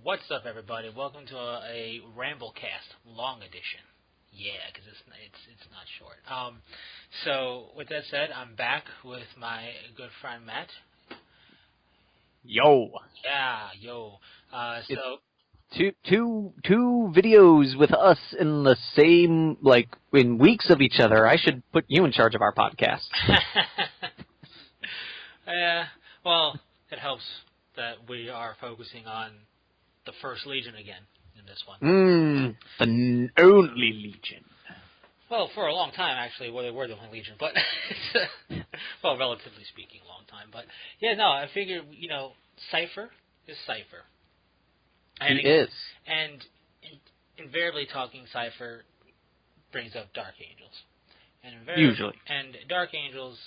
What's up, everybody? Welcome to a RambleCast long edition. Yeah, because it's not short. So with that said, I'm back with my good friend Matt. Yo. Yeah, yo. So two videos with us in the same, in weeks of each other. I should put you in charge of our podcast. yeah. Well, it helps that we are focusing on the First Legion again in this one. The only Legion. Well, for a long time, actually, they were the only Legion, but, well, relatively speaking, a long time. But, yeah, no, I figured, Cypher is Cypher. And he is. And invariably talking Cypher brings up Dark Angels. And usually. And Dark Angels,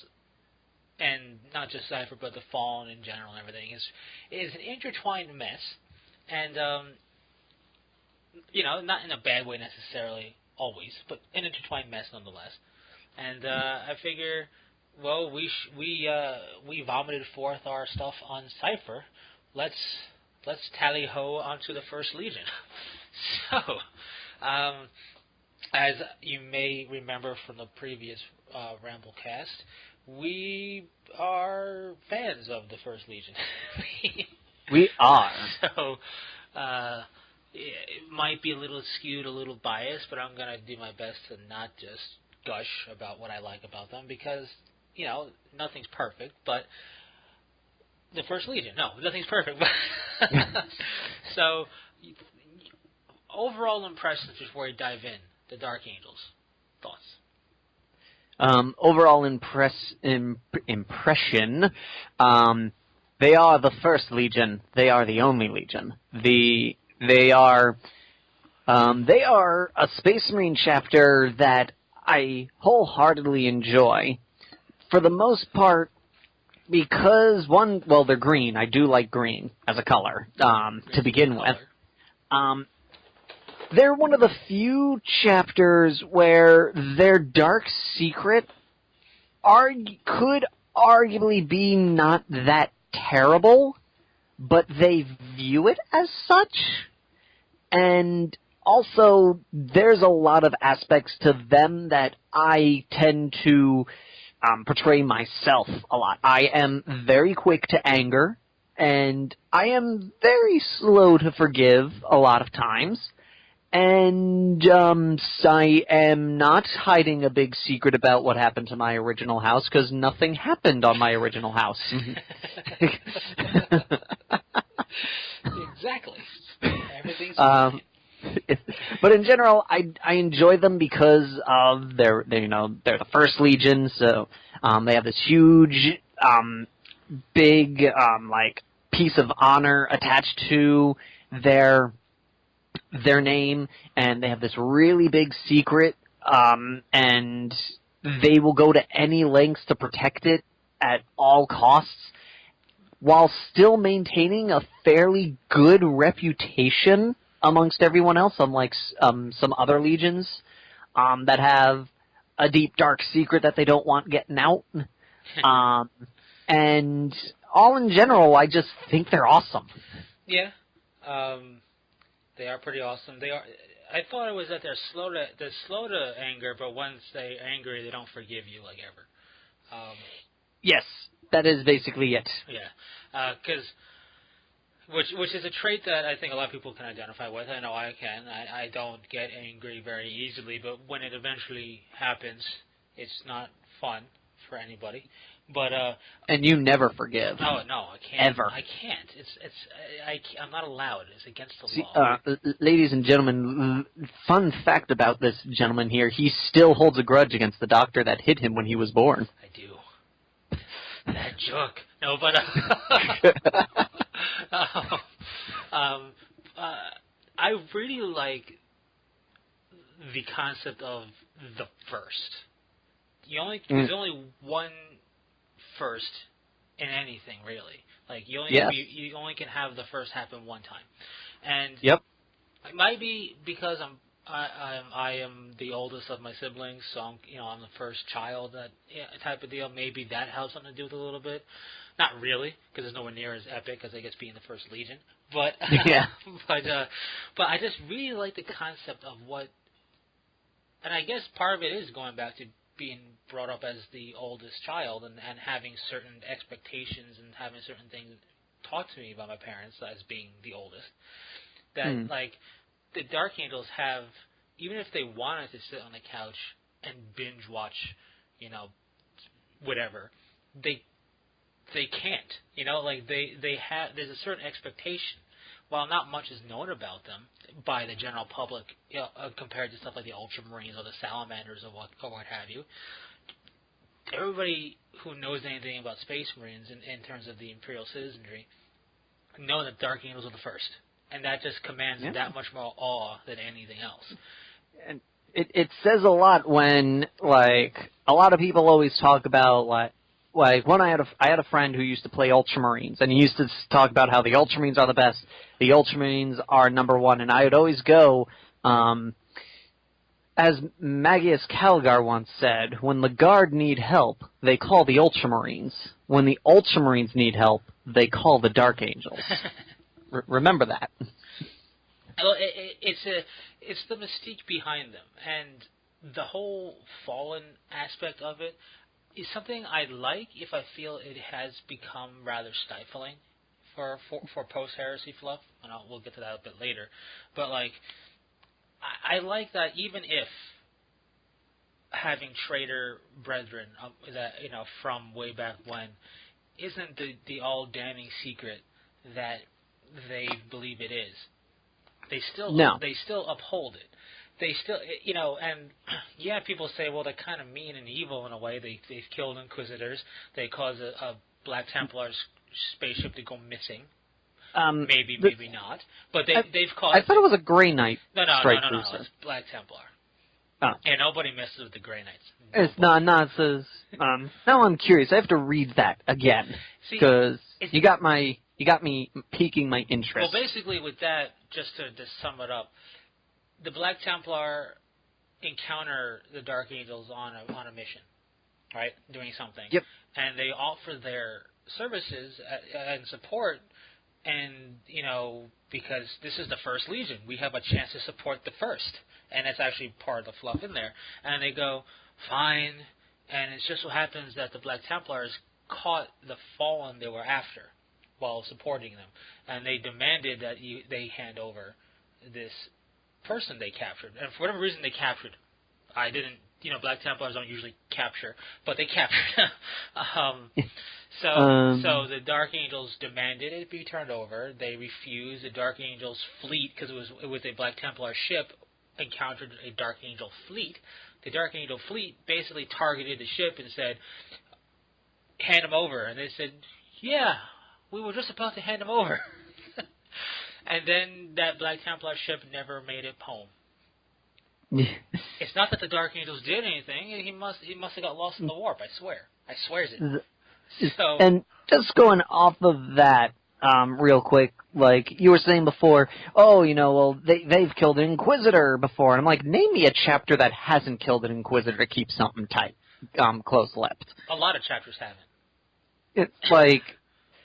and not just Cypher, but the Fallen in general and everything, is an intertwined mess. And, not in a bad way necessarily, always, but an intertwined mess nonetheless. And I figure, well, we vomited forth our stuff on Cypher. Let's tally ho onto the First Legion. So, as you may remember from the previous RambleCast, we are fans of the First Legion. We are. So, it might be a little skewed, a little biased, but I'm going to do my best to not just gush about what I like about them because, nothing's perfect, but the First Legion, no, nothing's perfect. So, overall impressions before we dive in, the Dark Angels. Thoughts? Overall impression, they are the First Legion. They are the only Legion. They are a Space Marine chapter that I wholeheartedly enjoy. For the most part, because they're green. I do like green as a color, to begin with. They're one of the few chapters where their dark secret could arguably be not that terrible, but they view it as such. And also, there's a lot of aspects to them that I tend to portray myself a lot. I am very quick to anger, and I am very slow to forgive a lot of times. And I am not hiding a big secret about what happened to my original house, because nothing happened on my original house. Exactly. Everything's fine. But in general, I enjoy them because of they're the First Legion, so they have this huge, big, piece of honor attached to their name, and they have this really big secret, and they will go to any lengths to protect it at all costs, while still maintaining a fairly good reputation amongst everyone else, unlike some other legions that have a deep, dark secret that they don't want getting out. And all in general, I just think they're awesome. Yeah. They are pretty awesome. They are. I thought it was that they're slow to anger, but once they're angry, they don't forgive you like ever. Yes, that is basically it. Yeah, which is a trait that I think a lot of people can identify with. I know I can. I don't get angry very easily, but when it eventually happens, it's not fun for anybody. But and you never forgive. Oh no, I can't. Ever. I can't. I'm not allowed. It's against the law. See, ladies and gentlemen, fun fact about this gentleman here: he still holds a grudge against the doctor that hit him when he was born. I do. That joke. No, but I really like the concept of the first. There's only one first in anything, really. Like you only can have the first happen one time, and yep. It might be because I am the oldest of my siblings, so I'm the first child, that type of deal. Maybe that has something to do with it a little bit. Not really, because it's nowhere near as epic as I guess being the First Legion. But Yeah. but I just really like the concept of what, and I guess part of it is going back to being brought up as the oldest child and having certain expectations and having certain things taught to me by my parents as being the oldest. That like the Dark Angels have, even if they wanted to sit on the couch and binge watch, whatever, they can't. Like they have, there's a certain expectation. While not much is known about them by the general public, compared to stuff like the Ultramarines or the Salamanders or what have you, everybody who knows anything about Space Marines in terms of the Imperial citizenry know that Dark Angels are the first, and that just commands that much more awe than anything else. And it says a lot when, like, a lot of people always talk about, like when I had a friend who used to play Ultramarines, and he used to talk about how the Ultramarines are the best, the Ultramarines are number one, and I would always go, as Magius Calgar once said, when the Guard need help, they call the Ultramarines. When the Ultramarines need help, they call the Dark Angels. Remember that. Well, it's the mystique behind them, and the whole Fallen aspect of it is something I like if I feel it has become rather stifling for post-heresy fluff, and we'll get to that a bit later. But like, I like that even if having traitor brethren that from way back when isn't the all damning secret that they believe it is, they still uphold it. They still, and people say, well, they're kind of mean and evil in a way. They've killed Inquisitors. They caused a Black Templar's spaceship to go missing. Maybe not. But they've caused... I thought it was a Grey Knight. No. It's Black Templar. Oh. Yeah, nobody messes with the Grey Knights. It's not. It says... now I'm curious. I have to read that again. Because you got me piquing my interest. Well, basically with that, just to sum it up, the Black Templar encounter the Dark Angels on a mission, right? Doing something. Yep. And they offer their services and support, and, because this is the First Legion, we have a chance to support the First. And that's actually part of the fluff in there. And they go, fine. And it just so happens that the Black Templars caught the Fallen they were after while supporting them. And they demanded that they hand over this person they captured, and for whatever reason they captured him. I didn't, Black Templars don't usually capture, but they captured him. So the Dark Angels demanded it be turned over. They refused. The Dark Angels fleet, because it was a Black Templar ship, encountered a Dark Angel fleet. The Dark Angel fleet basically targeted the ship and said, hand him over. And they said, yeah, we were just about to hand him over. And then that Black Templar ship never made it home. It's not that the Dark Angels did anything. He must have got lost in the warp. I swears it. So, and just going off of that, real quick, like you were saying before, they've killed an Inquisitor before, and I'm like, name me a chapter that hasn't killed an Inquisitor to keep something tight, close-lipped. A lot of chapters haven't. It's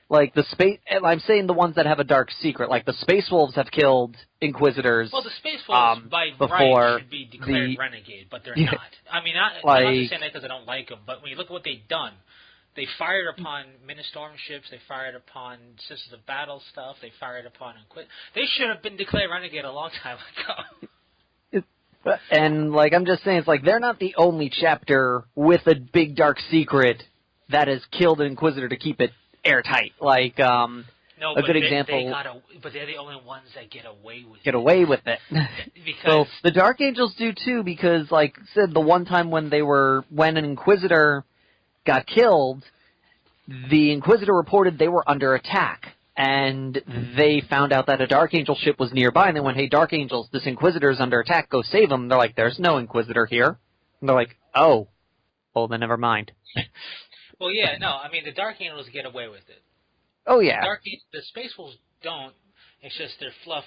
like the space. I'm saying the ones that have a dark secret, like the Space Wolves have killed Inquisitors. Well, the Space Wolves by right should be declared renegade, but they're not. I mean, I'm not just saying that because I don't like them, but when you look at what they've done, they fired upon Ministorm ships, they fired upon Sisters of Battle stuff, they fired upon They should have been declared renegade a long time ago. And I'm just saying, it's like they're not the only chapter with a big dark secret that has killed an Inquisitor to keep it airtight. A good example. But they're the only ones that get away with it. Because so the Dark Angels do too, because like I said, the one time when an Inquisitor got killed, the Inquisitor reported they were under attack, and they found out that a Dark Angel ship was nearby, and they went, hey, Dark Angels, this Inquisitor is under attack, go save him. And they're like, there's no Inquisitor here. And they're like, oh, well, then never mind. Well, yeah, no, I mean, the Dark Angels get away with it. Oh, yeah. The Space Wolves don't. It's just their fluff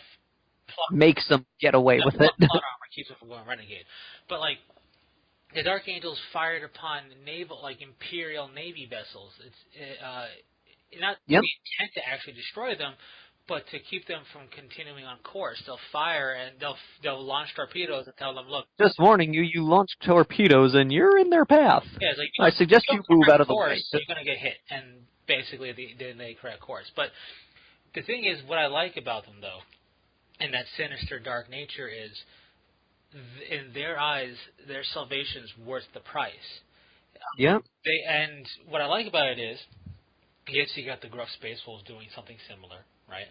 makes them get away with it. Plot armor keeps them from going renegade. But, the Dark Angels fired upon Imperial Navy vessels. not Yep. the intent to actually destroy them, but to keep them from continuing on course. They'll fire and they'll launch torpedoes and tell them, look. Just warning you, you launch torpedoes and you're in their path. Yeah, it's like, I suggest you move out of the way. You're going to get hit, and basically they correct course. But the thing is, what I like about them, though, and that sinister, dark nature is, in their eyes, their salvation's worth the price. Yeah. And what I like about it is, yes, you got the gruff space wolves doing something similar, right?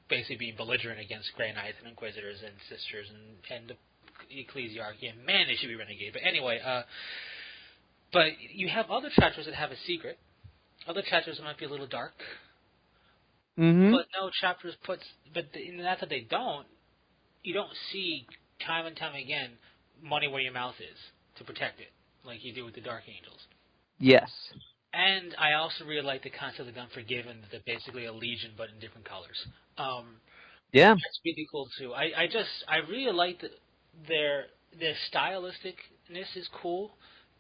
Basically being belligerent against Grey Knights and Inquisitors and Sisters and the Ecclesiarchy. And man, they should be renegade. But anyway, but you have other chapters that have a secret. Other chapters might be a little dark. Mm-hmm. But no chapters not that they don't. You don't see time and time again money where your mouth is to protect it, like you do with the Dark Angels. Yes. And I also really like the concept of the Unforgiven, that they're basically a legion but in different colors. Yeah. That's really cool too. I really like their stylisticness is cool.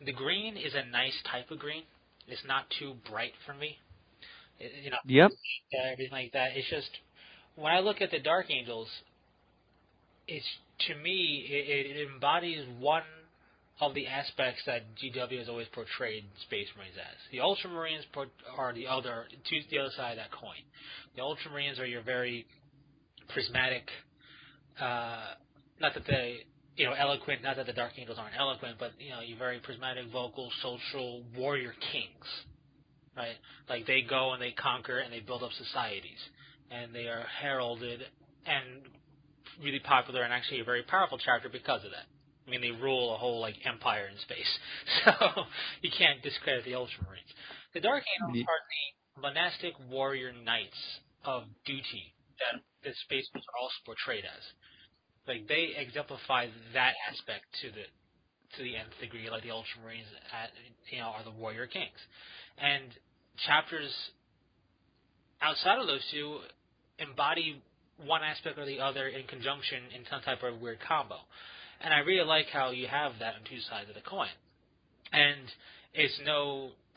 The green is a nice type of green. It's not too bright for me. Yep. Everything like that. It's just, when I look at the Dark Angels, to me, it embodies one of the aspects that GW has always portrayed Space Marines as. The Ultramarines are the other side of that coin. The Ultramarines are your very prismatic, not that they, eloquent, not that the Dark Angels aren't eloquent, but, you're very prismatic, vocal, social warrior kings, right? Like, they go and they conquer and they build up societies. And they are heralded and really popular and actually a very powerful chapter because of that. I mean, they rule a whole, empire in space. So, you can't discredit the Ultramarines. The Dark Angels are the monastic warrior knights of duty that the Space Marines are also portrayed as. Like, they exemplify that aspect to the nth degree, like the Ultramarines are the warrior kings. And chapters outside of those two embody one aspect or the other in conjunction in some type of weird combo. And I really like how you have that on two sides of the coin. And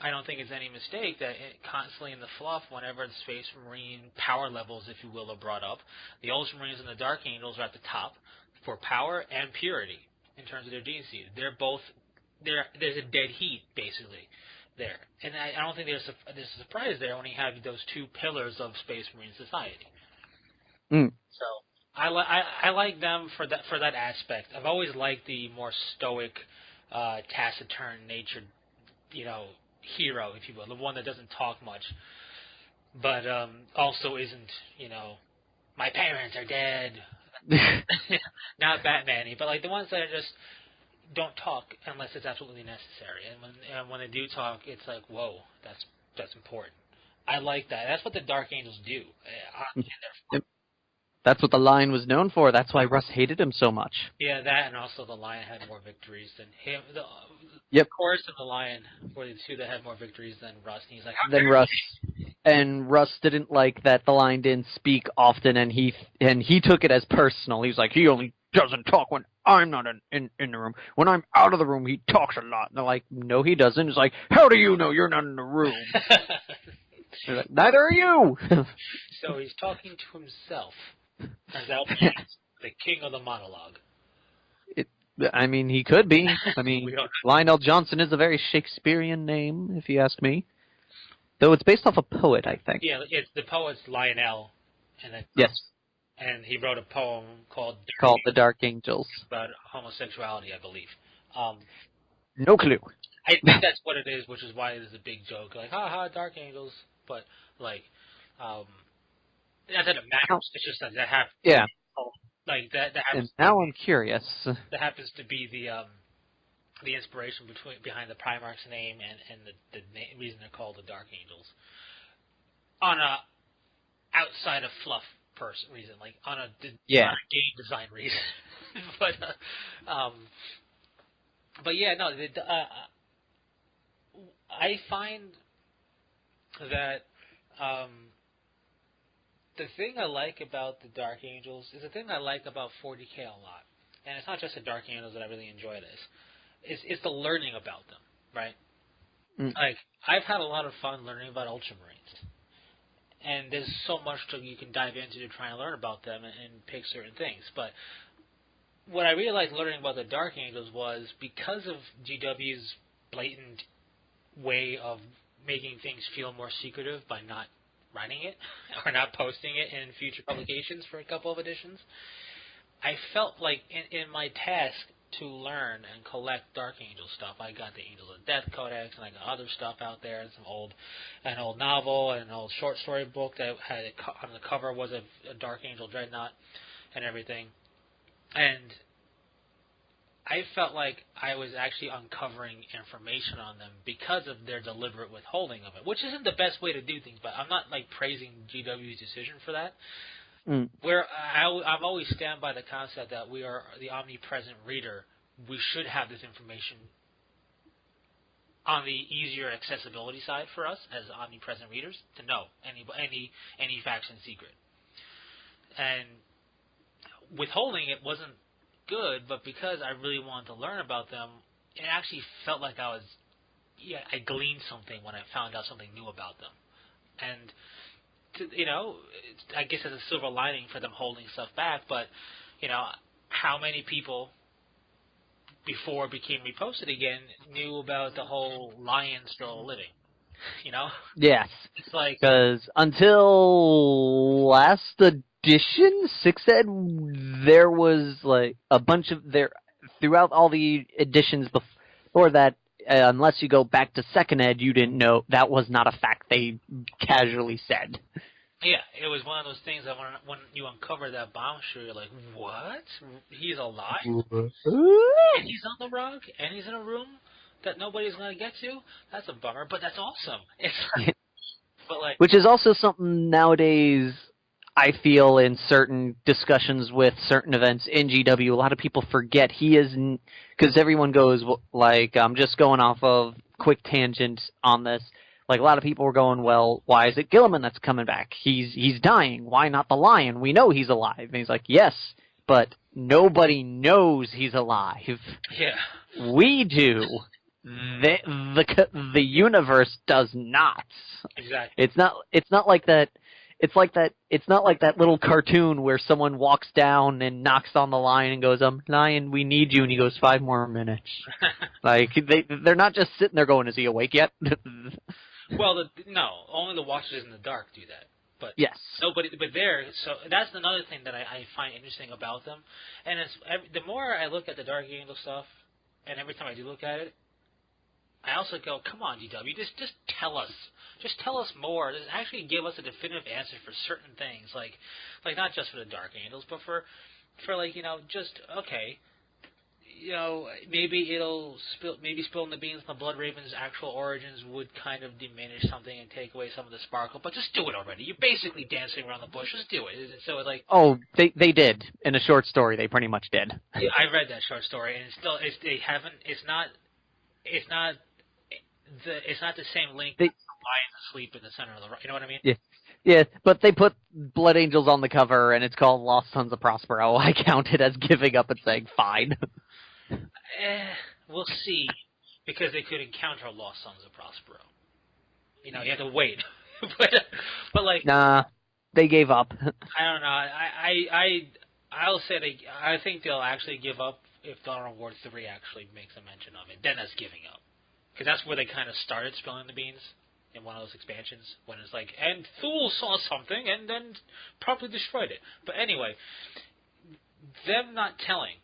I don't think it's any mistake that constantly in the fluff, whenever the Space Marine power levels, if you will, are brought up, the Ultramarines and the Dark Angels are at the top for power and purity in terms of their DC. There's a dead heat, basically, there. And I don't think there's a surprise there when you have those two pillars of Space Marine society. Mm. So I like them for that aspect. I've always liked the more stoic, taciturn natured, hero, if you will, the one that doesn't talk much, but also isn't, my parents are dead, not Batman-y, but like the ones that are just don't talk unless it's absolutely necessary, and when they do talk, it's like, whoa, that's important. I like that. That's what the Dark Angels do. That's what the Lion was known for. That's why Russ hated him so much. Yeah, that, and also the Lion had more victories than him. Yep. Of course, and the Lion were the two that had more victories than Russ. And he's like, Russ didn't like that the Lion didn't speak often, and he took it as personal. He was like, he only doesn't talk when I'm not in the room. When I'm out of the room, he talks a lot. And they're like, no, he doesn't. It's like, how do you know you're not in the room? Like, neither are you. So he's talking to himself. Turns out he's the king of the monologue. I mean, he could be. I mean, Lionel Johnson is a very Shakespearean name, if you ask me. Though it's based off a poet, I think. Yeah, the poet's Lionel. Yes. And he wrote a poem called The Dark Angels. About homosexuality, I believe. No clue. I think that's what it is, which is why there's a big joke. Like, ha, Dark Angels. But, not that it matters. It's just that happens. Yeah. Like, that happens. And now I'm curious. That happens to be the inspiration behind the Primarch's name and the reason they're called the Dark Angels. On a outside of fluff reason, like on a game design reason. But yeah, no. I find that the thing I like about the Dark Angels is the thing I like about 40K a lot, and it's not just the Dark Angels that I really enjoy this. It's the learning about them, right? Mm. Like, I've had a lot of fun learning about Ultramarines. and there's so much you can dive into to try and learn about them and pick certain things. But what I really liked learning about the Dark Angels was because of GW's blatant way of making things feel more secretive by not writing it or not posting it in future publications for a couple of editions. I felt like in my task to learn and collect Dark Angel stuff, I got the Angels of Death Codex, and I got other stuff out there, and an old novel, and an old short story book that had on the cover was a Dark Angel Dreadnought, and everything. And I felt like I was actually uncovering information on them because of their deliberate withholding of it, which isn't the best way to do things, but I'm not praising GW's decision for that. Where I've always stand by the concept that we are the omnipresent reader. We should have this information on the easier accessibility side for us as omnipresent readers to know any fact and secret. And withholding it wasn't good, but because I really wanted to learn about them, it actually felt like I gleaned something when I found out something new about them. And I guess it's a silver lining for them holding stuff back, but, how many people before it became reposted again knew about the whole lion still living, Yes. It's like... Because until last edition, 6th Ed, there was, a bunch of... throughout all the editions before that, unless you go back to 2nd Ed, you didn't know. That was not a fact they casually said. Yeah, it was one of those things that when you uncover that bombshell, you're like, what? He's alive? And he's on the rug? And he's in a room that nobody's going to get to? That's a bummer, but that's awesome. Which is also something nowadays I feel in certain discussions with certain events in GW, a lot of people forget he isn't, because everyone goes, I'm just going off of quick tangent on this. A lot of people were going, well, why is it Gilliman that's coming back? He's dying. Why not the lion? We know he's alive. And he's like, yes, but nobody knows he's alive. Yeah. We do. The universe does not. Exactly. It's not like that. It's not like that little cartoon where someone walks down and knocks on the lion and goes, lion, we need you, and he goes, 5 more minutes. They're not just sitting there going, is he awake yet? Well, no, only the Watchers in the Dark do that. But yes. So that's another thing that I find interesting about them. And the more I look at the Dark Angel stuff, and every time I do look at it, I also go, come on, GW, just tell us. Just tell us more. Just actually give us a definitive answer for certain things, like not just for the Dark Angels, but for just okay. Maybe spilling the beans on the Blood Raven's actual origins would kind of diminish something and take away some of the sparkle, but just do it already. You're basically dancing around the bush. Just do it. So oh, they did in a short story. They pretty much did. Yeah, I read that short story, and it's not the same link. The lions asleep in the center of the. You know what I mean? Yeah. Yeah, but they put Blood Angels on the cover, and it's called Lost Sons of Prospero. I count it as giving up and saying, fine. We'll see, because they could encounter Lost Sons of Prospero. You have to wait. but nah, they gave up. I don't know. I'll say I think they'll actually give up if Dawn of War 3 actually makes a mention of it. Then that's giving up, because that's where they kind of started spilling the beans in one of those expansions, when it's like, and Thule saw something and then probably destroyed it. But anyway, them not telling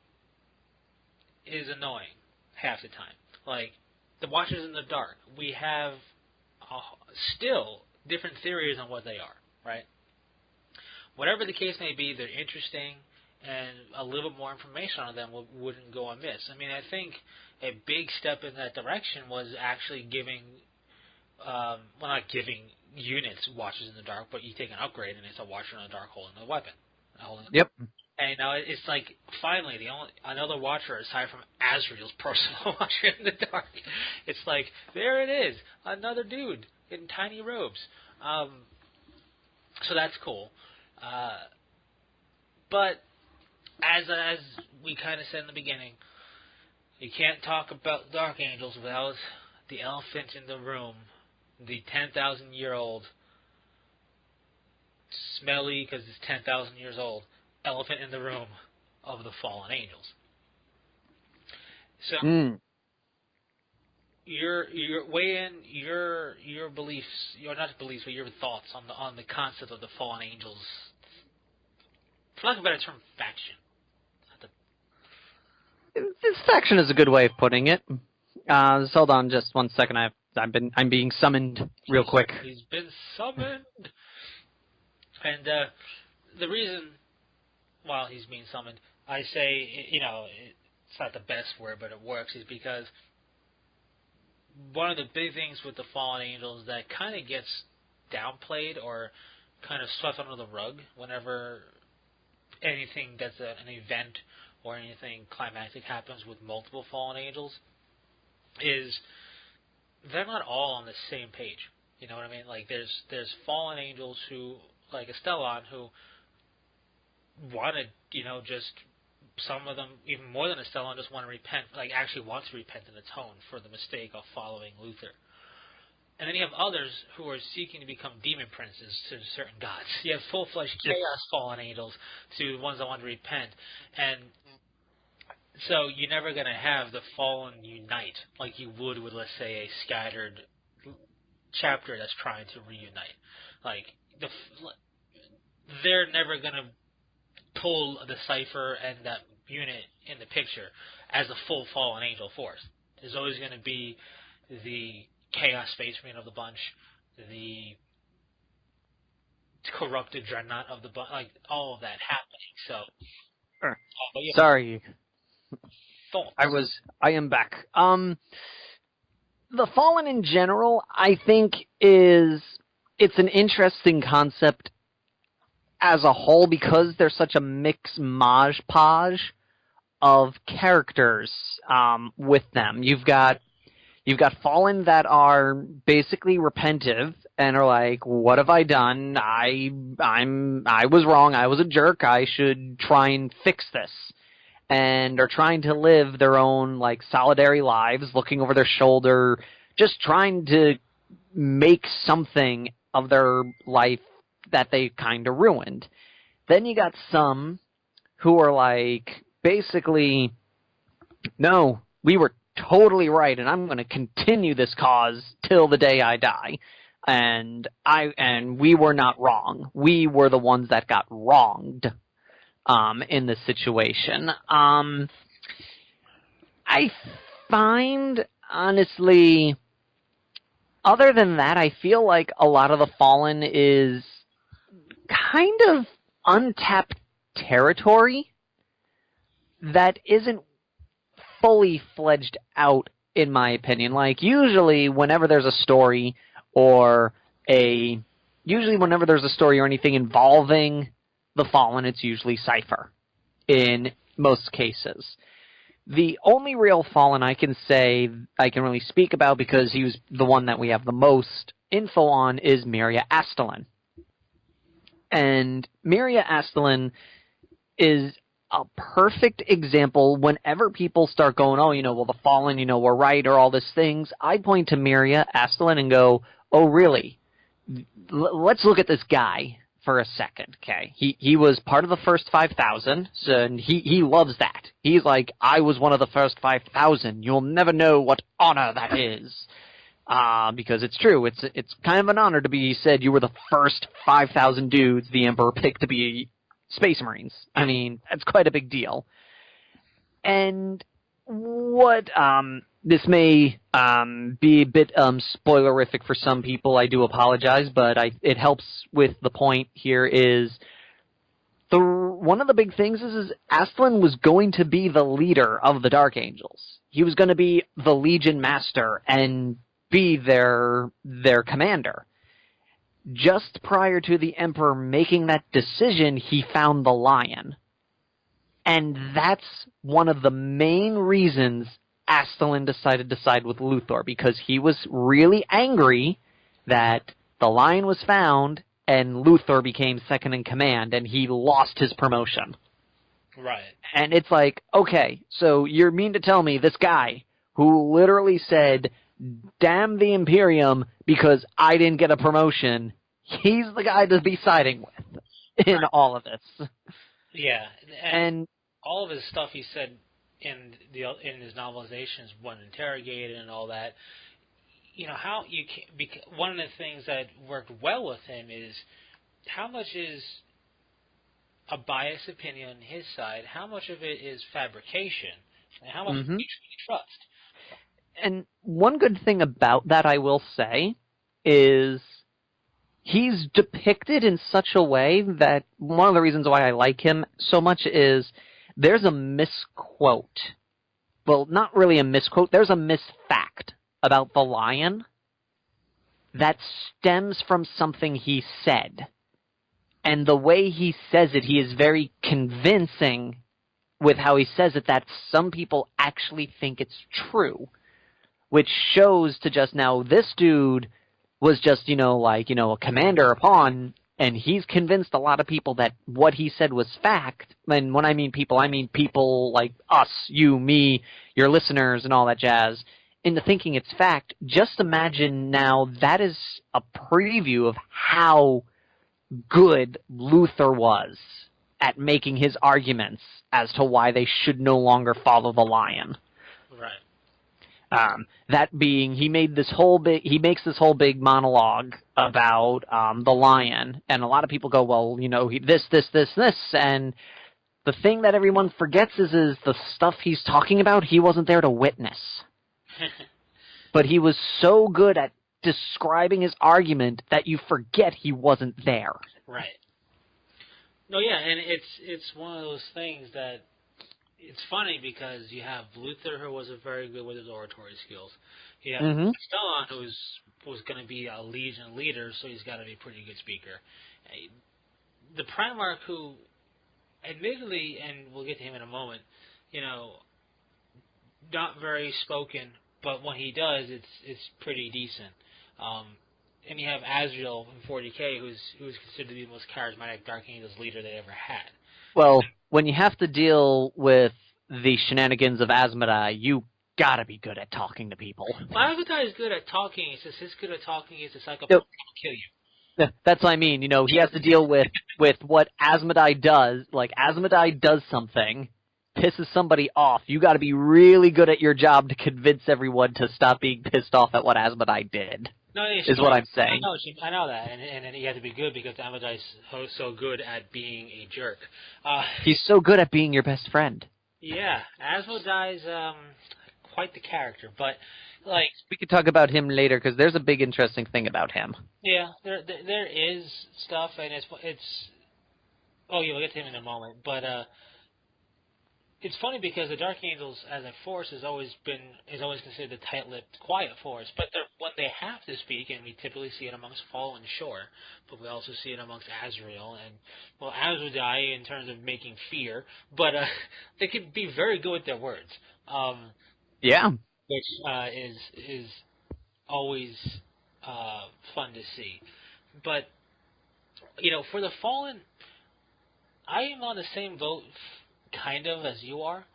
is annoying half the time. The Watchers in the Dark, we have still different theories on what they are, right? Whatever the case may be, they're interesting, and a little bit more information on them wouldn't go amiss. I mean, I think a big step in that direction was actually giving, not giving units Watchers in the Dark, but you take an upgrade and it's a Watcher in the Dark holding the weapon. Yep. And it's finally another Watcher aside from Azrael's personal Watcher in the Dark. It's there it is, another dude in tiny robes. So that's cool. But as we kind of said in the beginning, you can't talk about Dark Angels without the elephant in the room, the 10,000-year-old smelly because it's 10,000 years old, elephant in the room of the fallen angels. So your weigh in your beliefs, your not beliefs, but your thoughts on the concept of the fallen angels. For lack of a better term, faction. This faction is a good way of putting it. Just hold on just 1 second. I'm being summoned real quick. He's been summoned. And the reason while he's being summoned, I say, it's not the best word, but it works, is because one of the big things with the fallen angels that kind of gets downplayed or kind of swept under the rug whenever anything that's an event or anything climactic happens with multiple fallen angels is they're not all on the same page. You know what I mean? Like there's fallen angels who, like Estellon, who wanted, just some of them, even more than Estellon, just want to repent, like actually want to repent and atone for the mistake of following Luther. And then you have others who are seeking to become demon princes to certain gods. You have full-fledged chaos fallen angels to the ones that want to repent. And so you're never going to have the fallen unite like you would with, let's say, a scattered chapter that's trying to reunite. Like, they're never going to pull the Cypher and that unit in the picture as a full fallen angel force. There's always going to be the Chaos Space Marine of the bunch, the corrupted Dreadnought of the bunch, like all of that happening. So, sorry, thoughts? I am back. The Fallen in general, I think it's an interesting concept as a whole because there's such a mix-mage-podge of characters with them. You've got Fallen that are basically repentive and are like, what have I done? I was wrong. I was a jerk. I should try and fix this. And are trying to live their own like solitary lives, looking over their shoulder, just trying to make something of their life that they kind of ruined. Then you got some who are like, basically, no, we were totally right, and I'm going to continue this cause till the day I die. And we were not wrong. We were the ones that got wronged in this situation. I find, honestly, other than that, I feel like a lot of the Fallen is kind of untapped territory that isn't fully fledged out, in my opinion. Like, usually whenever there's a story or anything involving the Fallen, it's usually Cypher in most cases. The only real Fallen I can really speak about, because he was the one that we have the most info on, is Miria Astalin. And Miria Astalin is a perfect example. Whenever people start going, the Fallen, we're right, or all these things, I point to Miria Astalin and go, oh, really? Let's look at this guy for a second, okay? He was part of the first 5,000, and he loves that. He's like, I was one of the first 5,000. You'll never know what honor that is. Because it's true. It's kind of an honor to be said you were the first 5,000 dudes the Emperor picked to be Space Marines. I mean, that's quite a big deal. And what this may be a bit spoilerific for some people. I do apologize, but it helps with the point here. Is one of the big things is Astalin was going to be the leader of the Dark Angels. He was going to be the Legion Master and be their commander. Just prior to the Emperor making that decision, he found the Lion. And that's one of the main reasons Astalin decided to side with Luthor, because he was really angry that the Lion was found and Luthor became second in command and he lost his promotion. Right. And it's like, okay, so you mean to tell me this guy who literally said, damn the Imperium because I didn't get a promotion, he's the guy to be siding with in all of this. Yeah, And all of his stuff he said in his novelizations when interrogated and all that. How you can, one of the things that worked well with him is how much is a biased opinion on his side, how much of it is fabrication, and how much do you truly trust. And one good thing about that, I will say, is he's depicted in such a way that one of the reasons why I like him so much is there's a misquote. Well, not really a misquote. There's a misfact about the lion that stems from something he said. And the way he says it, he is very convincing with how he says it that some people actually think it's true. Which shows to just now, this dude was just, a commander, a pawn, and he's convinced a lot of people that what he said was fact. And when I mean people like us, you, me, your listeners, and all that jazz, into thinking it's fact. Just imagine now that is a preview of how good Luther was at making his arguments as to why they should no longer follow the lion. Right. That being, he makes this whole big monologue about the lion, and a lot of people go, well, this, and the thing that everyone forgets is the stuff he's talking about, he wasn't there to witness. But he was so good at describing his argument that you forget he wasn't there. Right. No, yeah, and it's one of those things that it's funny because you have Luther, who was very good with his oratory skills. You have Stellan, who was going to be a legion leader, so he's got to be a pretty good speaker. The Primarch, who, admittedly, and we'll get to him in a moment, not very spoken, but when he does, it's pretty decent. And you have Azrael in 40K, who's considered to be the most charismatic Dark Angels leader they ever had. Well, when you have to deal with the shenanigans of Asmodai, you gotta be good at talking to people. Well, Asmodai is good at talking. It's just his good at talking is a psychopath that will kill you. That's what I mean. He has to deal with what Asmodai does. Like, Asmodai does something, pisses somebody off. You gotta be really good at your job to convince everyone to stop being pissed off at what Asmodai did. No, is what I'm saying. I know that, and you have to be good because Asmodai's so good at being a jerk. He's so good at being your best friend. Yeah, Asmodai's quite the character, but like we could talk about him later because there's a big interesting thing about him. Yeah, there is stuff, and it's. Oh yeah, we'll get to him in a moment, but it's funny because the Dark Angels as a force is always considered a tight-lipped, quiet force. But when they have to speak, and we typically see it amongst Fallen Shore, but we also see it amongst Azrael and Asmodai in terms of making fear. But they can be very good with their words. Yeah, which is always fun to see. But for the Fallen, I am on the same boat. Kind of as you are.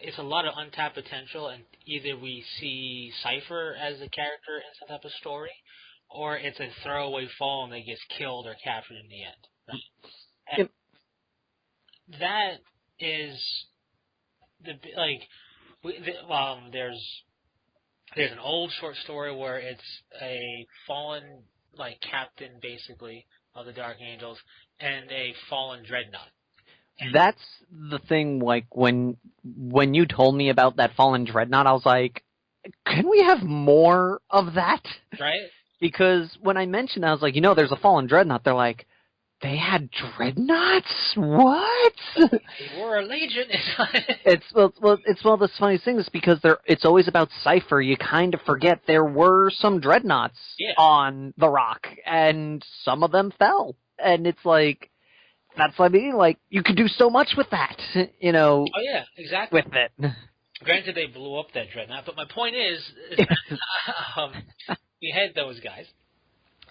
It's a lot of untapped potential, and either we see Cypher as a character in some type of story, or it's a throwaway Fallen that gets killed or captured in the end. Right? Yep. That is there's an old short story where it's a fallen captain basically of the Dark Angels and a fallen dreadnought. That's the thing, when you told me about that fallen dreadnought, I was like, can we have more of that? Right? Because when I mentioned that, I was like, there's a fallen dreadnought. They're like, they had dreadnoughts? What? They were a legion. It's one of the funniest things because it's always about Cypher. You kind of forget there were some dreadnoughts on the rock, and some of them fell. And it's like, that's what I mean. You could do so much with that, Oh yeah, exactly. With it. Granted, they blew up that dreadnought, but my point is we had those guys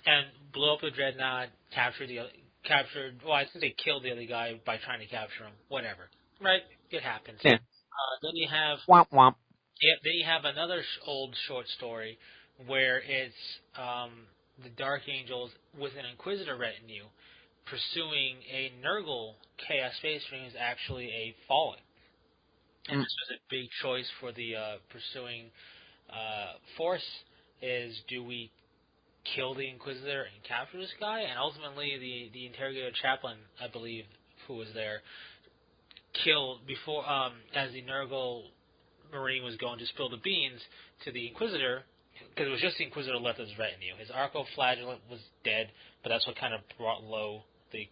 and blew up the dreadnought, captured. Well, I think they killed the other guy by trying to capture him. Whatever, right? It happens. Yeah. Then you have womp womp. Yeah. Then you have another old short story where it's the Dark Angels with an Inquisitor retinue pursuing a Nurgle Chaos Space Marine is actually a Fallen. And this was a big choice for the pursuing force, is do we kill the Inquisitor and capture this guy? And ultimately the Interrogator Chaplain, I believe, who was there, killed before, as the Nurgle Marine was going to spill the beans to the Inquisitor, because it was just the Inquisitor left as retinue. His Arco-Flagellant was dead, but that's what kind of brought low the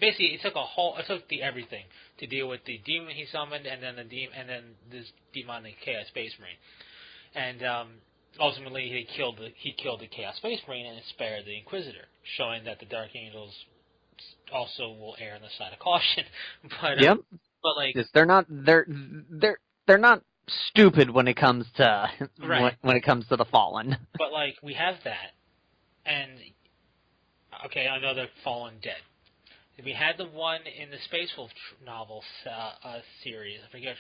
basically it took the everything to deal with the demon he summoned, and then this demonic Chaos Space Marine, and ultimately he killed the Chaos Space Marine and spared the Inquisitor, showing that the Dark Angels also will err on the side of caution. But yep. But like they're not stupid when it comes to when it comes to the Fallen. But like we have that, and okay, another Fallen dead. We had the one in the Space Wolf novel series. I forget,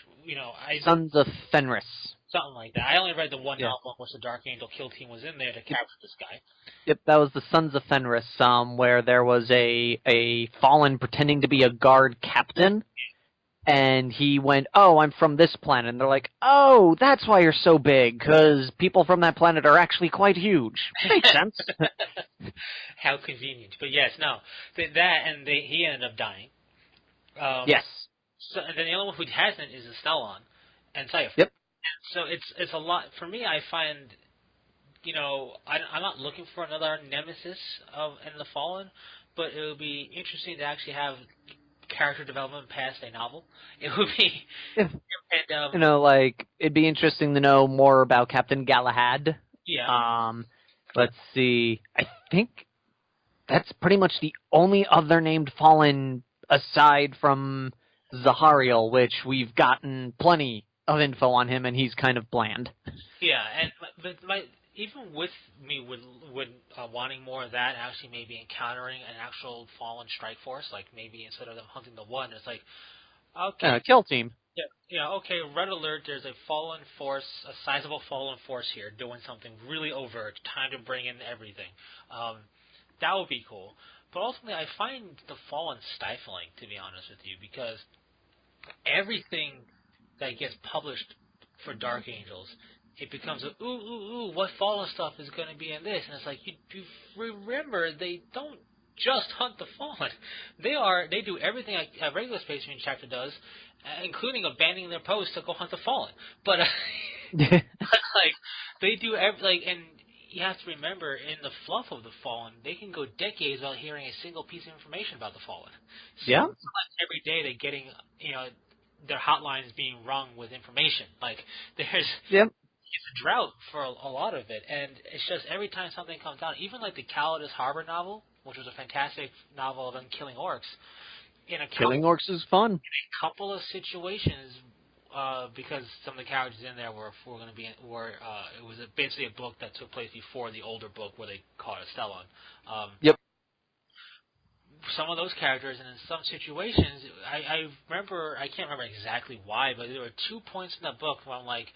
Sons of Fenris. Something like that. I only read the one novel in which the Dark Angel kill team was in there to capture this guy. Yep, that was the Sons of Fenris, where there was a Fallen pretending to be a guard captain, and he went, "Oh, I'm from this planet." And they're like, "Oh, that's why you're so big, because people from that planet are actually quite huge." Makes sense. How convenient. But yes, no. He ended up dying. Yes. So, and then the only one who hasn't is Stellan and Cypher. Yep. So it's a lot. For me, I find, I'm not looking for another nemesis in the Fallen, but it would be interesting to actually have character development past a novel. It would be, it'd be interesting to know more about Captain Galahad. Yeah. Let's see. I think that's pretty much the only other named Fallen aside from Zahariel, which we've gotten plenty of info on him, and he's kind of bland. Yeah, but even with me with wanting more of that, actually maybe encountering an actual Fallen strike force, like maybe instead of them hunting the one, it's like, okay, kill team. Yeah, okay, red alert, there's a Fallen force, a sizable Fallen force here doing something really overt, time to bring in everything. That would be cool. But ultimately, I find the Fallen stifling, to be honest with you, because everything that gets published for Dark Angels, it becomes what Fallen stuff is going to be in this? And it's like, you remember, they don't just hunt the Fallen. They do everything a regular Space Marine chapter does, including abandoning their post to go hunt the Fallen. But they do and you have to remember, in the fluff of the Fallen, they can go decades without hearing a single piece of information about the Fallen. So yeah. It's like every day they're getting, their hotlines being rung with information. Like there's it's a drought for a lot of it, and it's just every time something comes out, even like the Calidus Harbor novel, which was a fantastic novel of them killing orcs. Killing orcs is fun. In a couple of situations, because some of the characters in there were going to be it was basically a book that took place before the older book where they caught a Stellan. Yep. Some of those characters, and in some situations, I remember, I can't remember exactly why, but there were 2 points in the book where I'm like,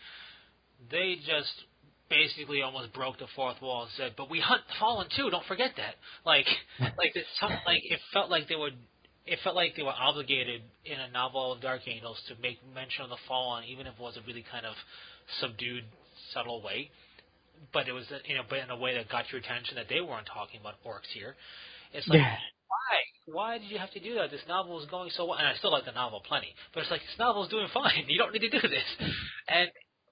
they just basically almost broke the fourth wall and said, "But we hunt the Fallen too. Don't forget that." It felt like they were obligated in a novel of Dark Angels to make mention of the Fallen, even if it was a really kind of subdued, subtle way. But it was, but in a way that got your attention that they weren't talking about orcs here. It's like, why did you have to do that? This novel is going so well, and I still like the novel plenty. But it's like, this novel is doing fine. You don't need to do this. And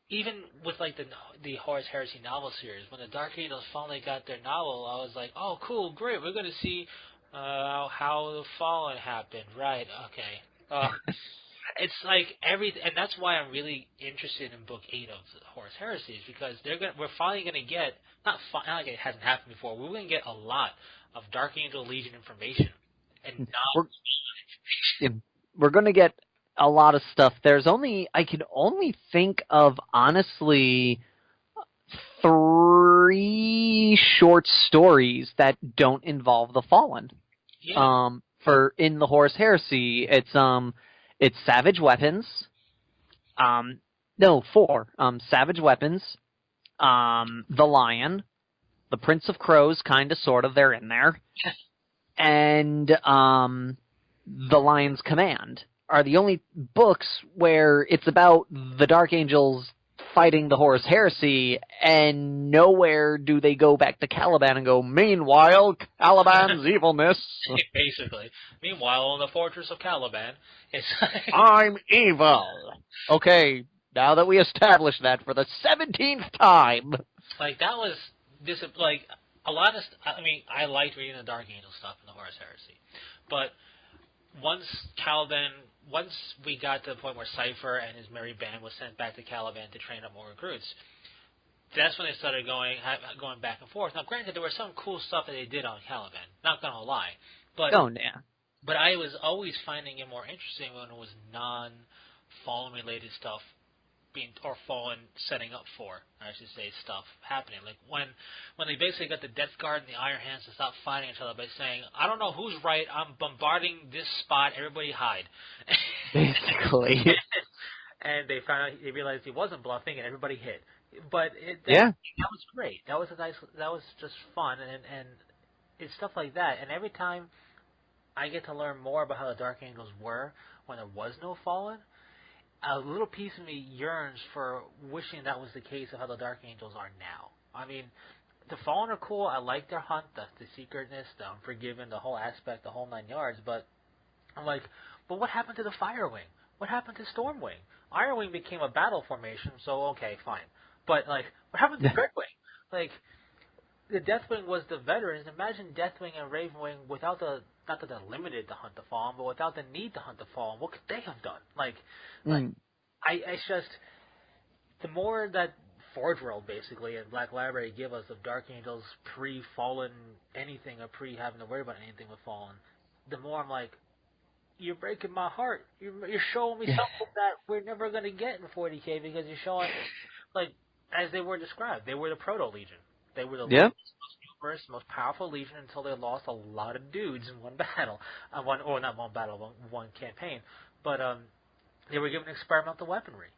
even with like the Horus Heresy novel series, when the Dark Angels finally got their novel, I was like, oh, cool, great, we're going to see how the Fallen happened. Right, okay. It's like and that's why I'm really interested in Book 8 of the Horus Heresies, because we're finally going to get, not like it hasn't happened before, we're going to get a lot of Dark Angel Legion information, and we're going to get a lot of stuff. I can only think of, honestly, 3 short stories that don't involve the Fallen. Yeah. In the Horus Heresy, it's Savage Weapons. 4. Savage Weapons, The Lion, the Prince of Crows, kind of, sort of, they're in there. And The Lion's Command are the only books where it's about the Dark Angels fighting the Horus Heresy, and nowhere do they go back to Caliban and go, meanwhile, Caliban's evilness. Basically. Meanwhile, in the fortress of Caliban, it's like... I'm evil! Okay, now that we established that for the 17th time. Like, that was... like, a lot of... I mean, I liked reading the Dark Angel stuff in the Horus Heresy. But once we got to the point where Cypher and his merry band was sent back to Caliban to train up more recruits, that's when they started going back and forth. Now, granted, there was some cool stuff that they did on Caliban, not gonna lie, but but I was always finding it more interesting when it was non-Fallen related stuff or Fallen setting up for, I should say, stuff happening. Like when they basically got the Death Guard and the Iron Hands to stop fighting each other by saying, I don't know who's right, I'm bombarding this spot, everybody hide. Basically. And they realized he wasn't bluffing and everybody hid. But that was great. That was just fun and it's stuff like that. And every time I get to learn more about how the Dark Angels were when there was no Fallen, a little piece of me yearns for wishing that was the case of how the Dark Angels are now. I mean, the Fallen are cool. I like their hunt, the secretness, the Unforgiven, the whole aspect, the whole 9 yards. But I'm like, but what happened to the Firewing? What happened to Stormwing? Ironwing became a battle formation, so okay, fine. But like, what happened to Dreadwing? Like, the Deathwing was the veterans. Imagine Deathwing and Ravenwing without the, not that they're limited to hunt the Fallen, but without the need to hunt the Fallen. What could they have done? Like I just, the more that Forge World basically and Black Library give us of Dark Angels pre-Fallen anything or pre-having to worry about anything with Fallen, the more I'm like, you're breaking my heart. You're showing me something that we're never going to get in 40K because you're showing, like, as they were described, they were the Proto-Legion. They were the most numerous, most powerful Legion until they lost a lot of dudes in one battle. One campaign. But they were given experimental weaponry.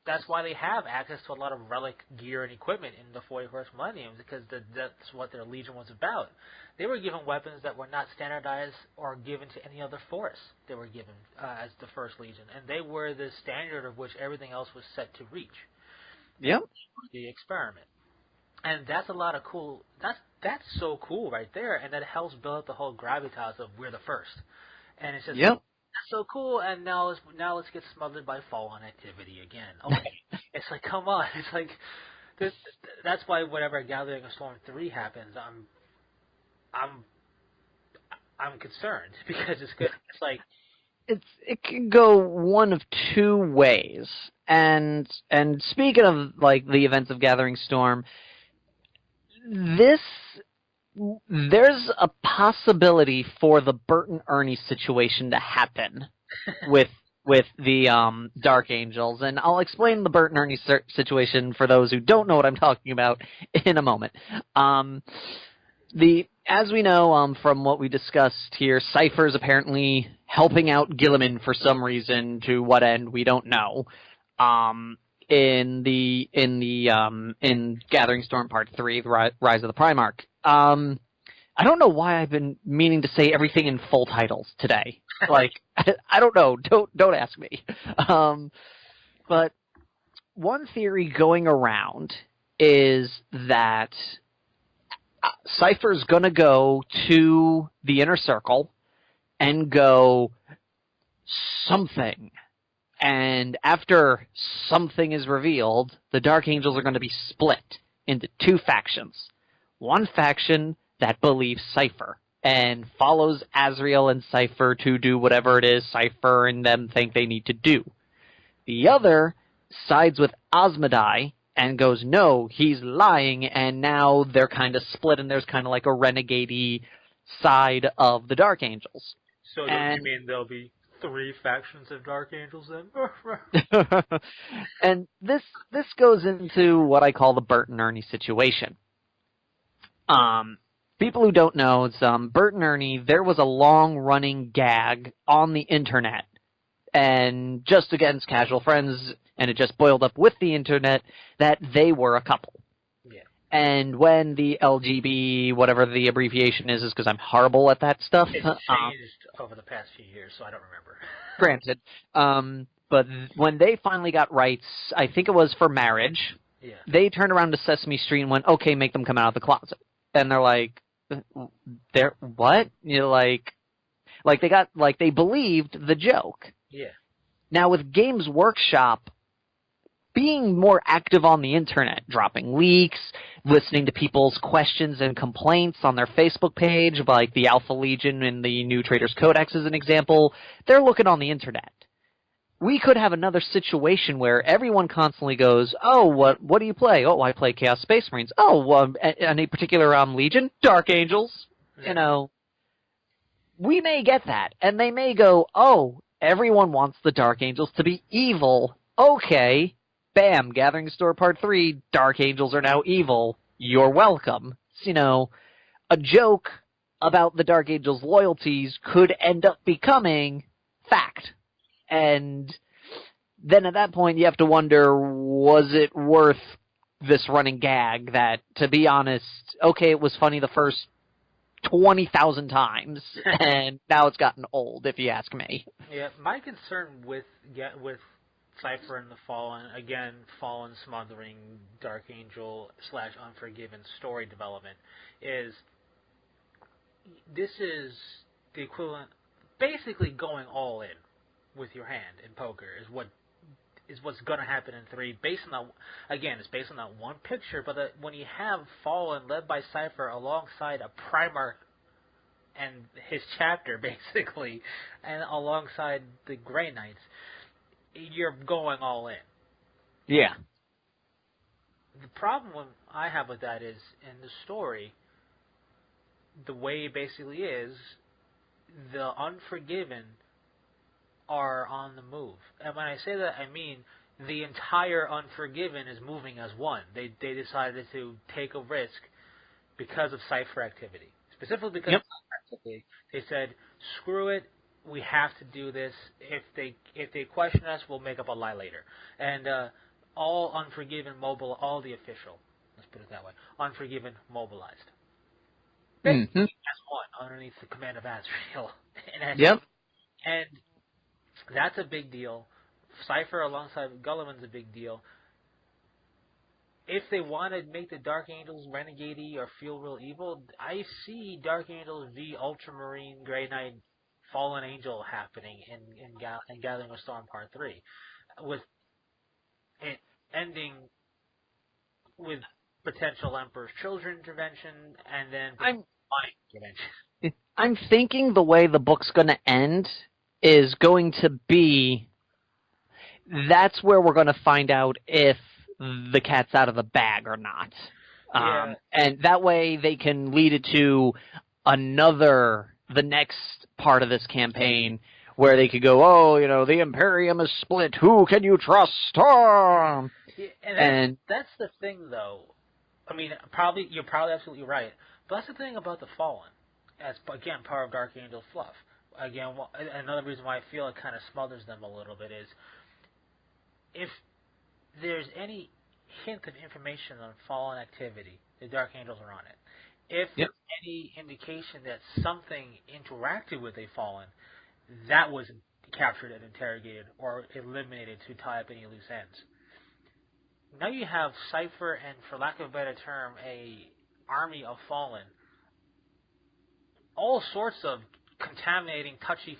That's why they have access to a lot of relic gear and equipment in the 41st Millennium, because that's what their Legion was about. They were given weapons that were not standardized or given to any other force. They were given as the First Legion, and they were the standard of which everything else was set to reach. Yep. The experiment. And that's a lot of cool... That's so cool right there, and that helps build up the whole gravitas of we're the first. And it's just... That's so cool, and now let's get smothered by Fallen activity again. Okay. It's like, come on. It's like... That's why whenever Gathering of Storm 3 happens, I'm concerned, because it's good. It's like... It can go one of two ways. And speaking of, like, the events of Gathering Storm, there's a possibility for the Bert and Ernie situation to happen with the Dark Angels, and I'll explain the Bert and Ernie situation for those who don't know what I'm talking about in a moment. As we know from what we discussed here, Cypher's apparently helping out Gilliman for some reason. To what end, we don't know. In Gathering Storm Part 3, the Rise of the Primarch. I don't know why I've been meaning to say everything in full titles today. Like, I don't know. Don't ask me. But one theory going around is that Cypher's gonna go to the Inner Circle and go something. And after something is revealed, the Dark Angels are going to be split into two factions. One faction that believes Cypher and follows Azrael and Cypher to do whatever it is Cypher and them think they need to do. The other sides with Asmodai and goes, no, he's lying, and now they're kind of split, and there's kind of like a renegade-y side of the Dark Angels. So you mean there'll be 3 factions of Dark Angels then? And this goes into what I call the Bert and Ernie situation. People who don't know, it's Bert and Ernie, there was a long-running gag on the internet, and just against casual friends, and it just boiled up with the internet, that they were a couple. Yeah. And when the LGB, whatever the abbreviation is because I'm horrible at that stuff. It's changed over the past few years, so I don't remember. Granted. But when they finally got rights, I think it was for marriage, they turned around to Sesame Street and went, okay, make them come out of the closet. And they're like, what? They believed the joke. Yeah. Now with Games Workshop being more active on the internet, dropping leaks, listening to people's questions and complaints on their Facebook page, like the Alpha Legion and the New Traders Codex as an example, they're looking on the internet. We could have another situation where everyone constantly goes, oh, what do you play? Oh, I play Chaos Space Marines. Oh, any particular Legion? Dark Angels. Yeah. We may get that, and they may go, oh, everyone wants the Dark Angels to be evil. Okay. Bam, Gathering Store Part 3, Dark Angels are now evil. You're welcome. A joke about the Dark Angels' loyalties could end up becoming fact. And then at that point, you have to wonder, was it worth this running gag that, to be honest, okay, it was funny the first 20,000 times, and now it's gotten old, if you ask me. Yeah, my concern with Cypher and the Fallen, again, Fallen smothering Dark Angel / Unforgiven story development, is this is the equivalent, basically going all in with your hand in poker is what's going to happen in 3, based on that, again, it's based on that one picture, but when you have Fallen led by Cypher alongside a Primarch and his chapter, basically, and alongside the Grey Knights, you're going all in. Yeah. The problem I have with that is, in the story, the way it basically is, the Unforgiven are on the move. And when I say that, I mean the entire Unforgiven is moving as one. They decided to take a risk because of Cypher activity. Specifically because of Cypher activity. They said, screw it, we have to do this. If they question us, we'll make up a lie later. And all Unforgiven all the official, let's put it that way, Unforgiven mobilized. As one, underneath the command of Azrael. And that's a big deal. Cypher alongside Gullivan's a big deal. If they want to make the Dark Angels renegade or feel real evil, I see Dark Angels v Ultramarine Grey Knight Fallen Angel happening in Gathering of Storm Part 3, with it ending with potential Emperor's Children intervention and then intervention. I'm thinking the way the book's going to end is going to be, that's where we're going to find out if the cat's out of the bag or not. And that way they can lead it to the next part of this campaign where they could go, oh, the Imperium is split. Who can you trust? Oh! And that's the thing, though. I mean, you're probably absolutely right. But that's the thing about the Fallen. As, again, part of Dark Angel fluff. Again, another reason why I feel it kind of smothers them a little bit is if there's any hint of information on Fallen activity, the Dark Angels are on it. If there's any indication that something interacted with a Fallen, that was captured and interrogated or eliminated to tie up any loose ends. Now you have Cypher and, for lack of a better term, a army of Fallen. All sorts of contaminating, touching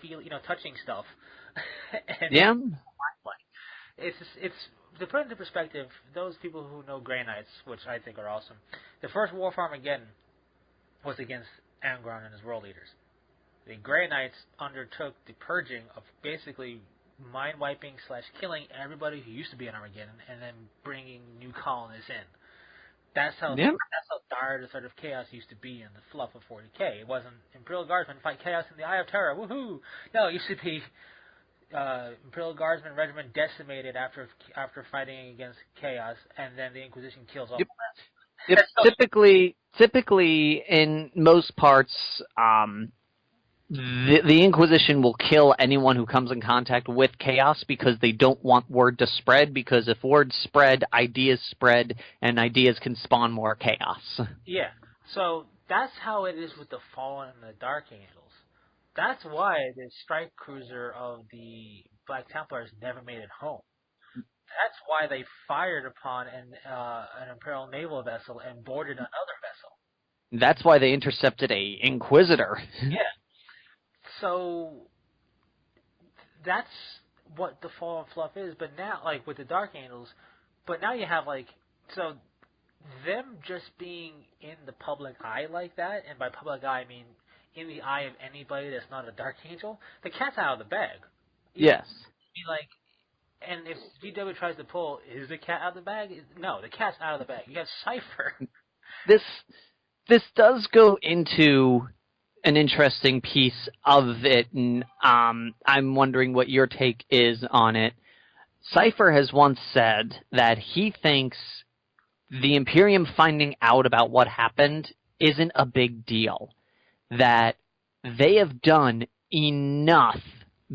stuff. And it's to put into perspective, those people who know Grey Knights, which I think are awesome, the first War for Armageddon was against Angron and his world leaders. The Grey Knights undertook the purging of basically mind-wiping / killing everybody who used to be in Armageddon and then bringing new colonists in. That's how dire the sort of chaos used to be in the fluff of 40K. It wasn't Imperial Guardsmen fight chaos in the Eye of Terror. Woohoo! No, it used to be Imperial Guardsmen regiment decimated after fighting against chaos, and then the Inquisition kills all the rest. Typically, in most parts, the Inquisition will kill anyone who comes in contact with chaos because they don't want word to spread, because if words spread, and ideas can spawn more chaos. Yeah. So that's how it is with the Fallen and the Dark Angels. That's why the strike cruiser of the Black Templars never made it home. That's why they fired upon an Imperial naval vessel and boarded another vessel. That's why they intercepted a Inquisitor. Yeah. So that's what the Fallen fluff is. But now, like with the Dark Angels, but now you have so them just being in the public eye like that, and by public eye I mean in the eye of anybody that's not a Dark Angel, the cat's out of the bag. Yes. And if VW tries to pull, is the cat out of the bag? No, the cat's out of the bag. You got Cypher. This does go into an interesting piece of it, and I'm wondering what your take is on it. Cypher has once said that he thinks the Imperium finding out about what happened isn't a big deal. That they have done enough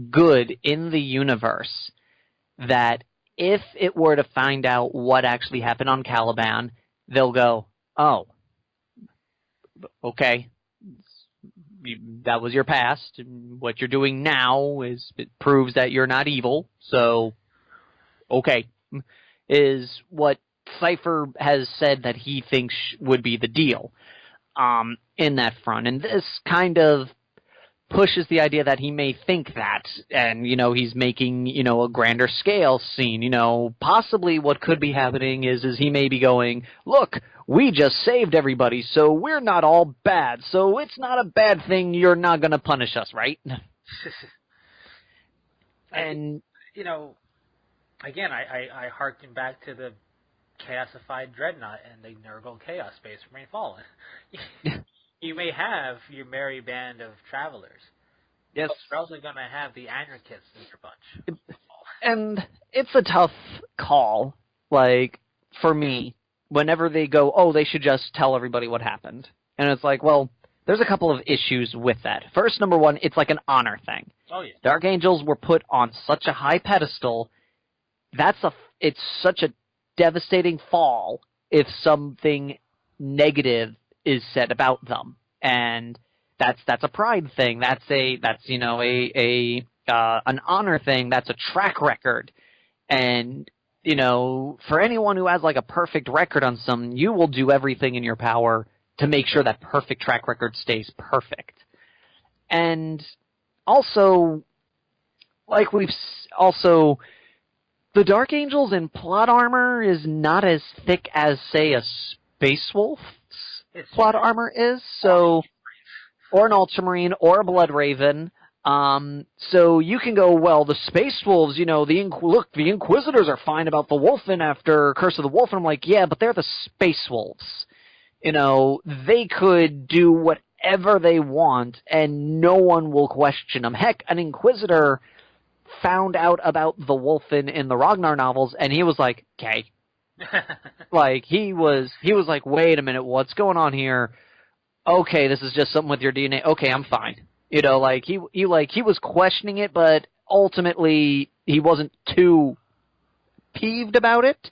good in the universe that if it were to find out what actually happened on Caliban, they'll go, oh, okay, that was your past. What you're doing now it proves that you're not evil, so okay, is what Cypher has said that he thinks would be the deal in that front. And this kind of pushes the idea that he may think that, and, he's making, a grander scale scene. Possibly what could be happening is he may be going, look, we just saved everybody, so we're not all bad, so it's not a bad thing you're not going to punish us, right? And, again, I harken back to the chaosified dreadnought and the Nurgle Chaos Space Marine Fallen. You may have your merry band of travelers. Yes. But you're also going to have the anarchists in your bunch. And it's a tough call, for me, whenever they go, oh, they should just tell everybody what happened. And it's like, well, there's a couple of issues with that. First, number one, it's like an honor thing. Oh, yeah. Dark Angels were put on such a high pedestal, it's such a devastating fall if something negative is said about them, and that's a pride thing. That's an honor thing. That's a track record, and for anyone who has a perfect record on something, you will do everything in your power to make sure that perfect track record stays perfect. And also, the Dark Angels in plot armor is not as thick as, say, a Space Wolf's plot armor is, or an Ultramarine, or a Blood Raven. So you can go, well, the Space Wolves, the Inquisitors are fine about the Wolfen after Curse of the Wolf, and I'm like, yeah, but they're the Space Wolves. They could do whatever they want, and no one will question them. Heck, an Inquisitor found out about the Wolfen in the Ragnar novels, and he was like, okay. he was like, wait a minute, what's going on here? Okay, this is just something with your DNA. Okay, I'm fine. He was questioning it, but ultimately he wasn't too peeved about it.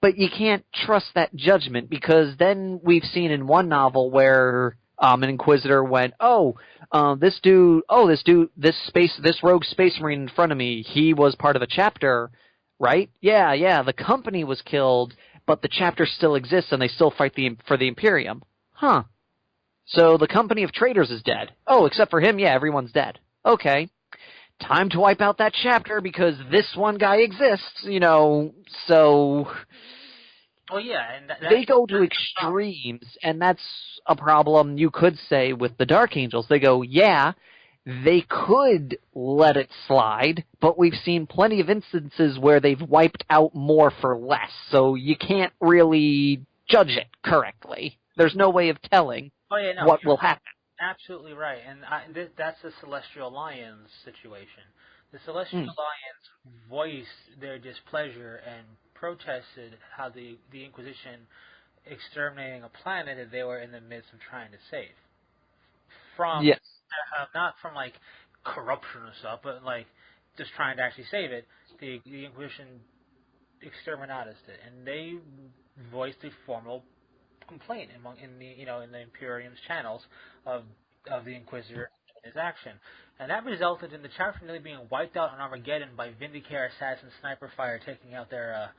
But you can't trust that judgment, because then we've seen in one novel where an Inquisitor went, this rogue space marine in front of me, he was part of a chapter, right? Yeah, the company was killed, but the chapter still exists and they still fight for the Imperium. Huh. So the company of traitors is dead. Oh, except for him, yeah, everyone's dead. Okay. Time to wipe out that chapter because this one guy exists, so... Well, yeah, and they go to extremes, and that's a problem you could say with the Dark Angels. They go, yeah, they could let it slide, but we've seen plenty of instances where they've wiped out more for less, so you can't really judge it correctly. There's no way of telling what will happen. Absolutely right, and that's the Celestial Lions situation. The Celestial Lions voiced their displeasure and protested how the Inquisition exterminating a planet that they were in the midst of trying to save. From not from like corruption or stuff, but like just trying to actually save it. The Inquisition exterminatus did, and they voiced a formal complaint in the Imperium's channels of the Inquisitor and his action, and that resulted in the chapter nearly being wiped out on Armageddon by Vindicare assassin sniper fire, taking out their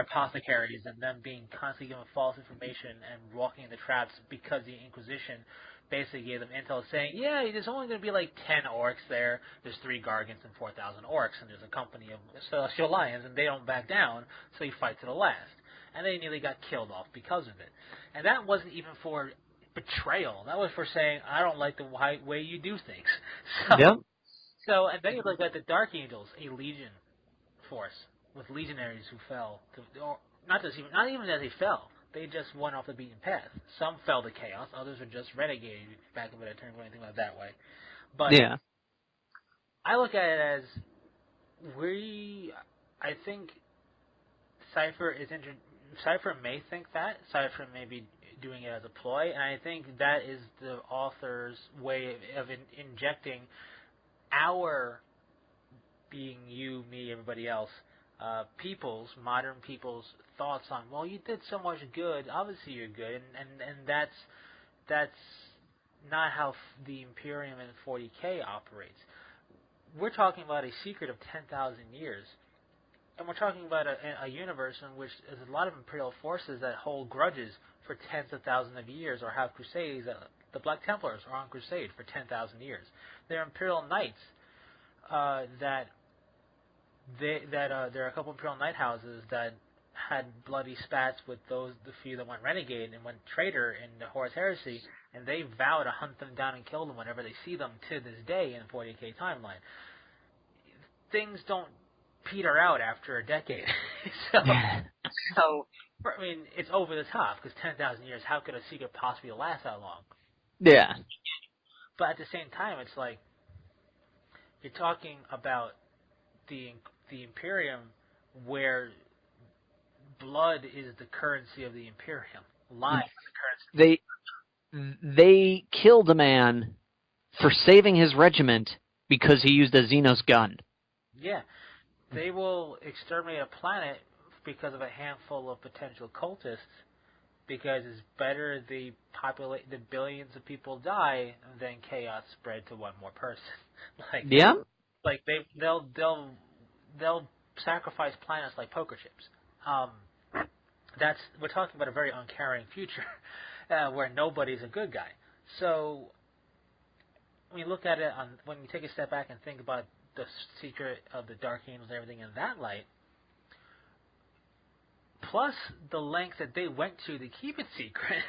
apothecaries and them being constantly given false information and walking into traps because the Inquisition basically gave them intel saying, yeah, there's only going to be like 10 orcs there. There's 3 Gargants and 4,000 orcs, and there's a company of Celestial Lions, and they don't back down, so you fight to the last. And they nearly got killed off because of it. And that wasn't even for betrayal. That was for saying, I don't like the way you do things. So, Yep. so and then you look at the Dark Angels, a legion force with legionaries who fell, or not even that they fell. They just went off the beaten path. Some fell to chaos. Others are just renegade, back of a turn or anything like that way. But Yeah. I look at it as I think Cypher Cypher may think that. Cypher may be doing it as a ploy, and I think that is the author's way of injecting our, being you, me, everybody else, modern people's thoughts on, well, you did so much good, obviously you're good, and that's not how the Imperium and 40K operates. We're talking about a secret of 10,000 years, and we're talking about a universe in which there's a lot of Imperial forces that hold grudges for tens of thousands of years, or have crusades. The Black Templars are on crusade for 10,000 years. They're Imperial Knights there are a couple of Imperial Knight houses that had bloody spats with the few that went renegade and went traitor in the Horus Heresy, and they vow to hunt them down and kill them whenever they see them to this day in the 40K timeline. Things don't peter out after a decade. so, I mean, it's over the top, because 10,000 years, how could a secret possibly last that long? Yeah. But at the same time, it's like, you're talking about the Imperium, where blood is the currency of the Imperium. Life is the currency. They killed a man for saving his regiment because he used a Xenos gun. Yeah. They will exterminate a planet because of a handful of potential cultists, because it's better the billions of people die than chaos spread to one more person. Like they'll sacrifice planets like poker chips. We're talking about a very uncaring future where nobody's a good guy. So when you look at it, when you take a step back and think about the secret of the Dark Angels and everything in that light, plus the length that they went to keep it secret,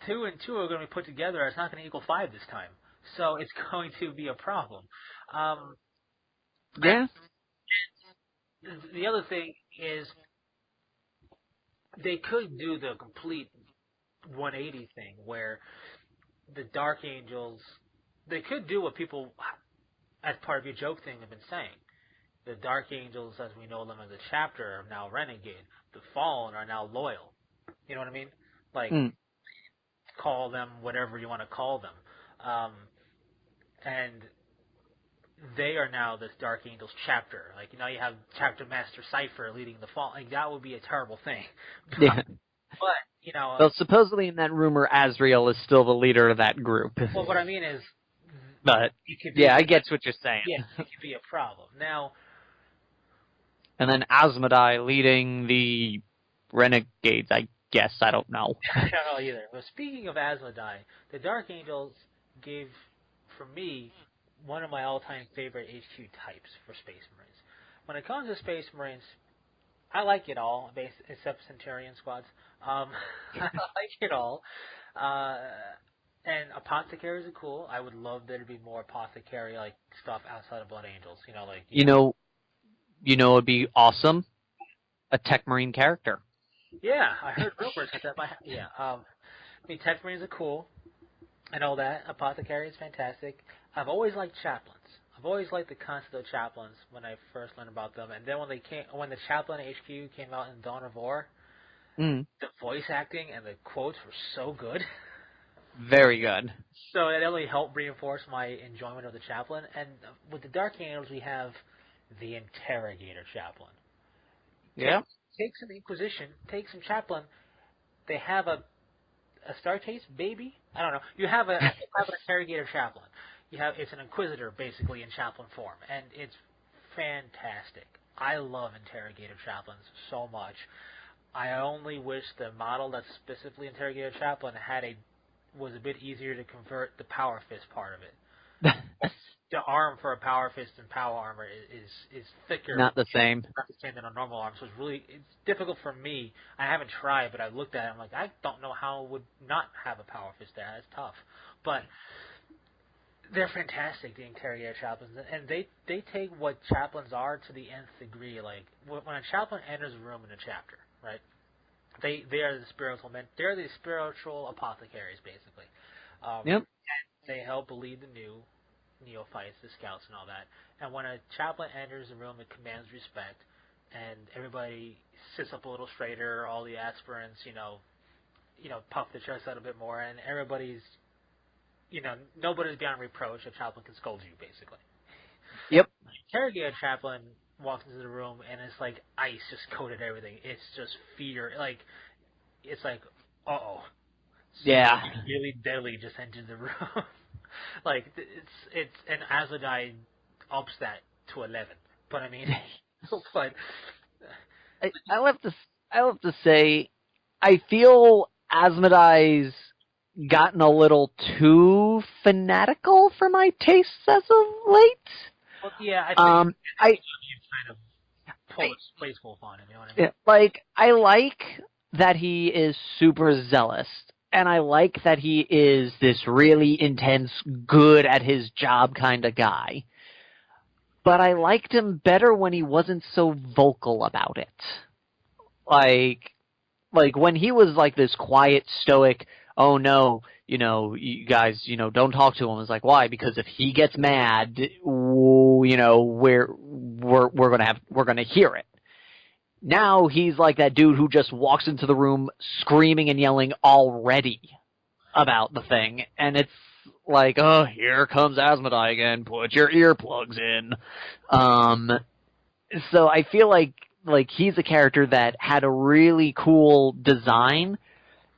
2 and 2 are going to be put together. It's not going to equal 5 this time. So it's going to be a problem. Yeah. The other thing is, they could do the complete 180 thing where the Dark Angels, they could do what people, as part of your joke thing, have been saying. The Dark Angels, as we know them as a chapter, are now renegade. The Fallen are now loyal. You know what I mean? Like, call them whatever you want to call them. And they are now this Dark Angels chapter. Like, you have Chapter Master Cypher leading the Fall. Like, that would be a terrible thing. Yeah. But, well, supposedly in that rumor, Azrael is still the leader of that group. Well, what I mean is... But, I get what you're saying. Yeah, it could be a problem. Now... And then Asmodai leading the Renegades, I guess. I don't know. I don't know either. But speaking of Asmodai, the Dark Angels gave, for me, one of my all-time favorite HQ types for Space Marines. When it comes to Space Marines, I like it all, except Centurion squads. I like it all. And Apothecaries are cool. I would love there to be more Apothecary-like stuff outside of Blood Angels. It'd be awesome. A Tech Marine character. Yeah, I heard rumors that Tech Marines are cool and all that. Apothecary is fantastic. I've always liked chaplains. I've always liked the concept of chaplains when I first learned about them. And then when the Chaplain HQ came out in Dawn of War, the voice acting and the quotes were so good. Very good. So it only helped reinforce my enjoyment of the Chaplain. And with the Dark Angels, we have the Interrogator Chaplain. Yeah. Take some Inquisition, take some Chaplain. They have a Star-Chase baby? I don't know. You have an Interrogator Chaplain. It's an Inquisitor, basically, in Chaplain form. And it's fantastic. I love Interrogator Chaplains so much. I only wish the model that's specifically Interrogator Chaplain was a bit easier to convert the Power Fist part of it. The arm for a Power Fist and Power Armor is thicker. Not the same. Not the same than a normal arm, so it's difficult for me. I haven't tried, but I looked at it. I'm like, I don't know how it would not have a Power Fist there. That's tough, but they're fantastic. The Interrogator Chaplains, and they take what Chaplains are to the nth degree. Like when a Chaplain enters a room in a chapter, right? They are the spiritual men. They're the spiritual apothecaries, basically. Yep. They help lead the new neophytes, the scouts, and all that. And when a chaplain enters the room, it commands respect, and everybody sits up a little straighter. All the aspirants, puff their chest out a bit more, and everybody's, nobody's beyond reproach. A chaplain can scold you, basically. Yep. Interrogator chaplain walks into the room, and it's like ice just coated everything. It's just fear. It's like, uh-oh. Yeah. Really deadly just entered the room. It's and Azadai ups that to 11. But I mean, but I'll have to say, I feel Asmodai's gotten a little too fanatical for my tastes as of late. Well, yeah, I think you kind of pull a space wolf on him. You know what I mean? Yeah, I like that he is super zealous. And I like that he is this really intense, good at his job kind of guy. But I liked him better when he wasn't so vocal about it. Like when he was like this quiet, stoic, oh no, you guys, don't talk to him. It's like, why? Because if he gets mad, we're gonna hear it. Now he's like that dude who just walks into the room screaming and yelling already about the thing, and it's like, oh, here comes Asmodai again, put your earplugs in. So I feel like he's a character that had a really cool design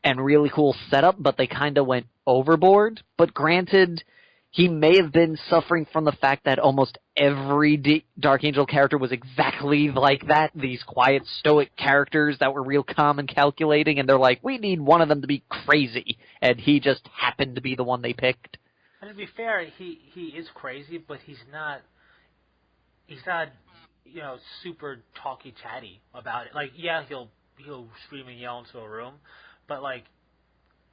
and really cool setup, but they kind of went overboard. But granted, he may have been suffering from the fact that almost every Dark Angel character was exactly like that, these quiet, stoic characters that were real calm and calculating, and they're like, we need one of them to be crazy, and he just happened to be the one they picked. And to be fair, he is crazy, but he's not super talky chatty about it. Like, yeah, he'll scream and yell into a room, but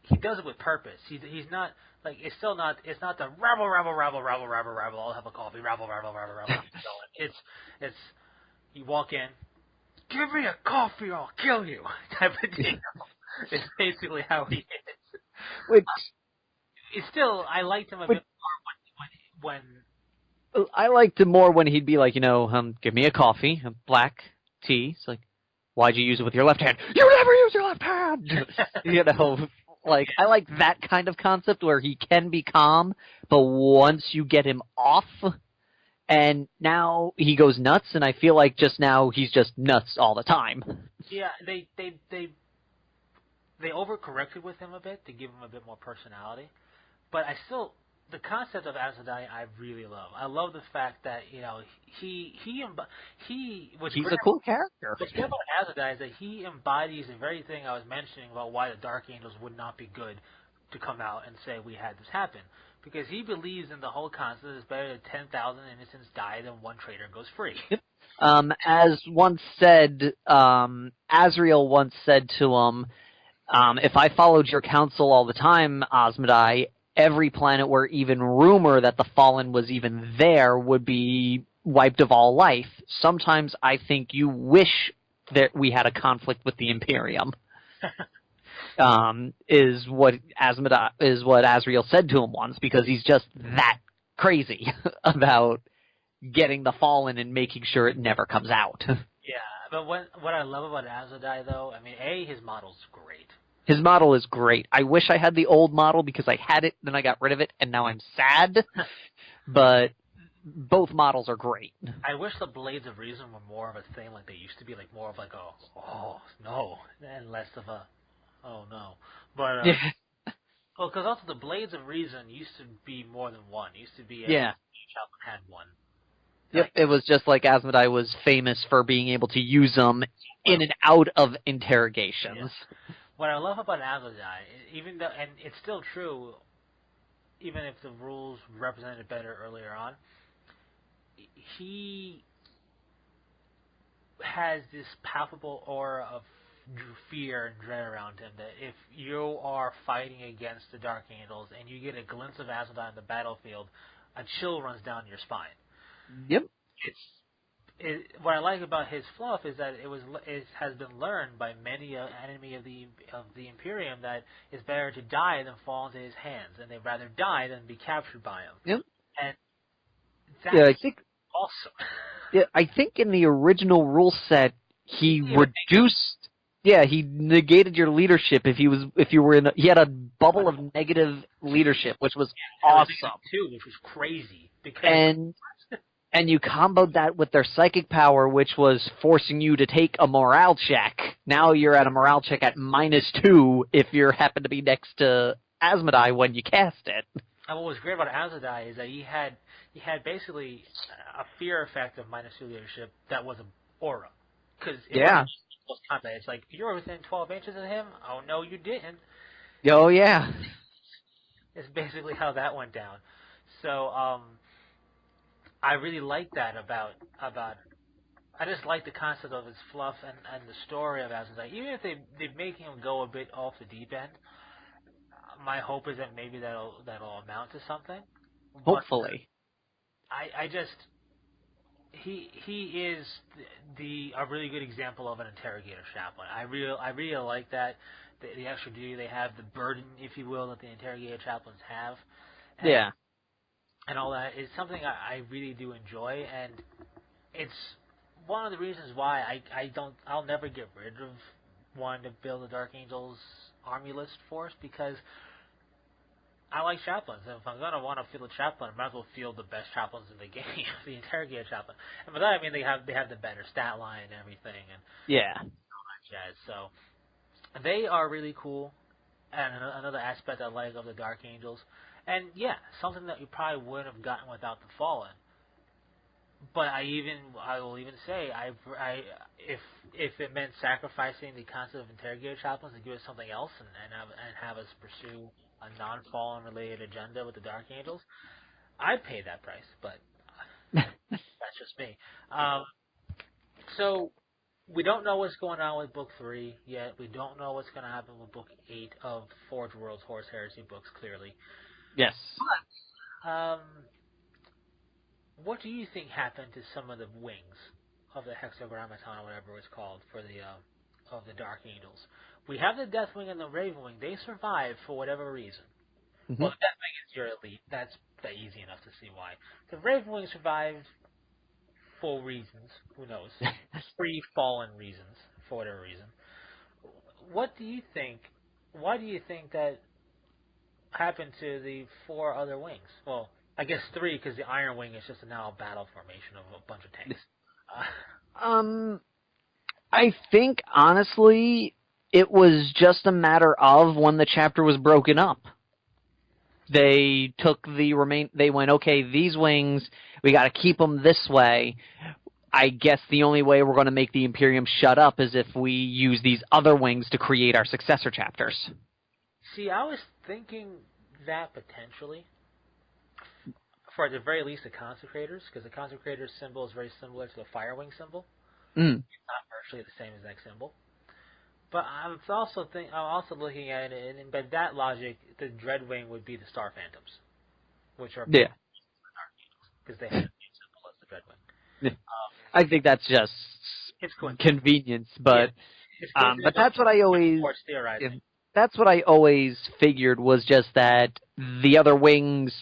he does it with purpose. He's not it's not the rabble, I'll have a coffee, rabble. It's you walk in, give me a coffee or I'll kill you type of deal. It's basically how he is. Which it's still, I liked him a bit more when I liked him more when he'd be like, give me a coffee, a black tea. It's like, why'd you use it with your left hand? You never use your left hand. I like that kind of concept where he can be calm, but once you get him off, and now he goes nuts, and I feel like just now he's just nuts all the time. Yeah, they overcorrected with him a bit to give him a bit more personality, but the concept of Azadai I really love. I love the fact that he's a cool character. What's good about Azadai is that he embodies the very thing I was mentioning about why the Dark Angels would not be good to come out and say we had this happen, because he believes in the whole concept it's better that 10,000 innocents die than one traitor goes free. As once said, Azrael once said to him, if I followed your counsel all the time, Asmodai, every planet where even rumor that the Fallen was even there would be wiped of all life. Sometimes I think you wish that we had a conflict with the Imperium. Is what Azrael said to him once, because he's just that crazy about getting the Fallen and making sure it never comes out. Yeah, but what I love about Azadai, though, I mean, his model's great. His model is great. I wish I had the old model because I had it, then I got rid of it, and now I'm sad. But both models are great. I wish the Blades of Reason were more of a thing like they used to be, like more of like a, oh, no, and less of a, oh, no. But, well, because also the Blades of Reason used to be more than one. It used to be Yeah. each album had one. Yep, Like, it was just like Asmodai was famous for being able to use them in and out of interrogations. Yeah. What I love about Asmodai, even though, and it's still true, even if the rules represented it better earlier on, he has this palpable aura of fear and dread around him that if you are fighting against the Dark Angels and you get a glimpse of Asmodai on the battlefield, a chill runs down your spine. Yep. What I like about his fluff is that it has been learned by many an enemy of the Imperium that it's better to die than fall into his hands, and they'd rather die than be captured by him. Yep. And that's I think awesome. Yeah, I think in the original rule set he reduced. Yeah, he negated your leadership if you were in. He had a bubble of negative leadership, which was awesome too, which was crazy because and you comboed that with their psychic power, which was forcing you to take a morale check. Now you're at a morale check at -2 if you happen to be next to Asmodai when you cast it. And what was great about Asmodai is that he had basically a fear effect of -2 leadership that was an aura. Because it's like, you were within 12 inches of him? Oh, no, you didn't. Oh, yeah. It's basically how that went down. So, I really like that about I just like the concept of his fluff and the story of Asmodai. Even if they make him go a bit off the deep end, my hope is that maybe that'll amount to something. Hopefully. I just he is a really good example of an interrogator chaplain. I really like that the extra duty they have, the burden, if you will, that the interrogator chaplains have. And all that is something I really do enjoy, and it's one of the reasons why I'll never get rid of wanting to build a Dark Angels army list force, because I like chaplains, and if I'm going to want to field a chaplain, I might as well field the best chaplains in the game, the interrogator chaplain. And by that I mean they have the better stat line and everything, and all that jazz. So they are really cool, and another aspect I like of the Dark Angels. And yeah, something that you probably wouldn't have gotten without the Fallen. But I will even say, if it meant sacrificing the concept of interrogator chaplains to give us something else and have us pursue a non-Fallen related agenda with the Dark Angels, I'd pay that price. But that's just me. So we don't know what's going on with Book 3 yet. We don't know what's going to happen with Book 8 of Forge Worlds Horus Heresy books, clearly. Yes. What do you think happened to some of the wings of the Hexagrammaton, or whatever it's called, for the of the Dark Angels? We have the Deathwing and the Ravenwing. They survived for whatever reason. Mm-hmm. Well, the Deathwing is your elite. That's easy enough to see why. The Ravenwing survived for reasons. Who knows? Free-fallen reasons, for whatever reason. What do you think? Why do you think that happened to the 4 other wings? Well, I guess 3, because the Iron Wing is just now a battle formation of a bunch of tanks. I think, honestly, it was just a matter of when the chapter was broken up. They took they went, okay, these wings, we got to keep them this way. I guess the only way we're going to make the Imperium shut up is if we use these other wings to create our successor chapters. See, I was thinking that potentially, for at the very least, the Consecrators, because the Consecrators symbol is very similar to the Firewing symbol. It's not virtually the same exact symbol. But I'm also looking at it, and by that logic, the Dreadwing would be the Star Phantoms, which are because they have the same symbol as the Dreadwing. I think that's just convenience, but but that's what I always. That's what I always figured, was just that the other wings,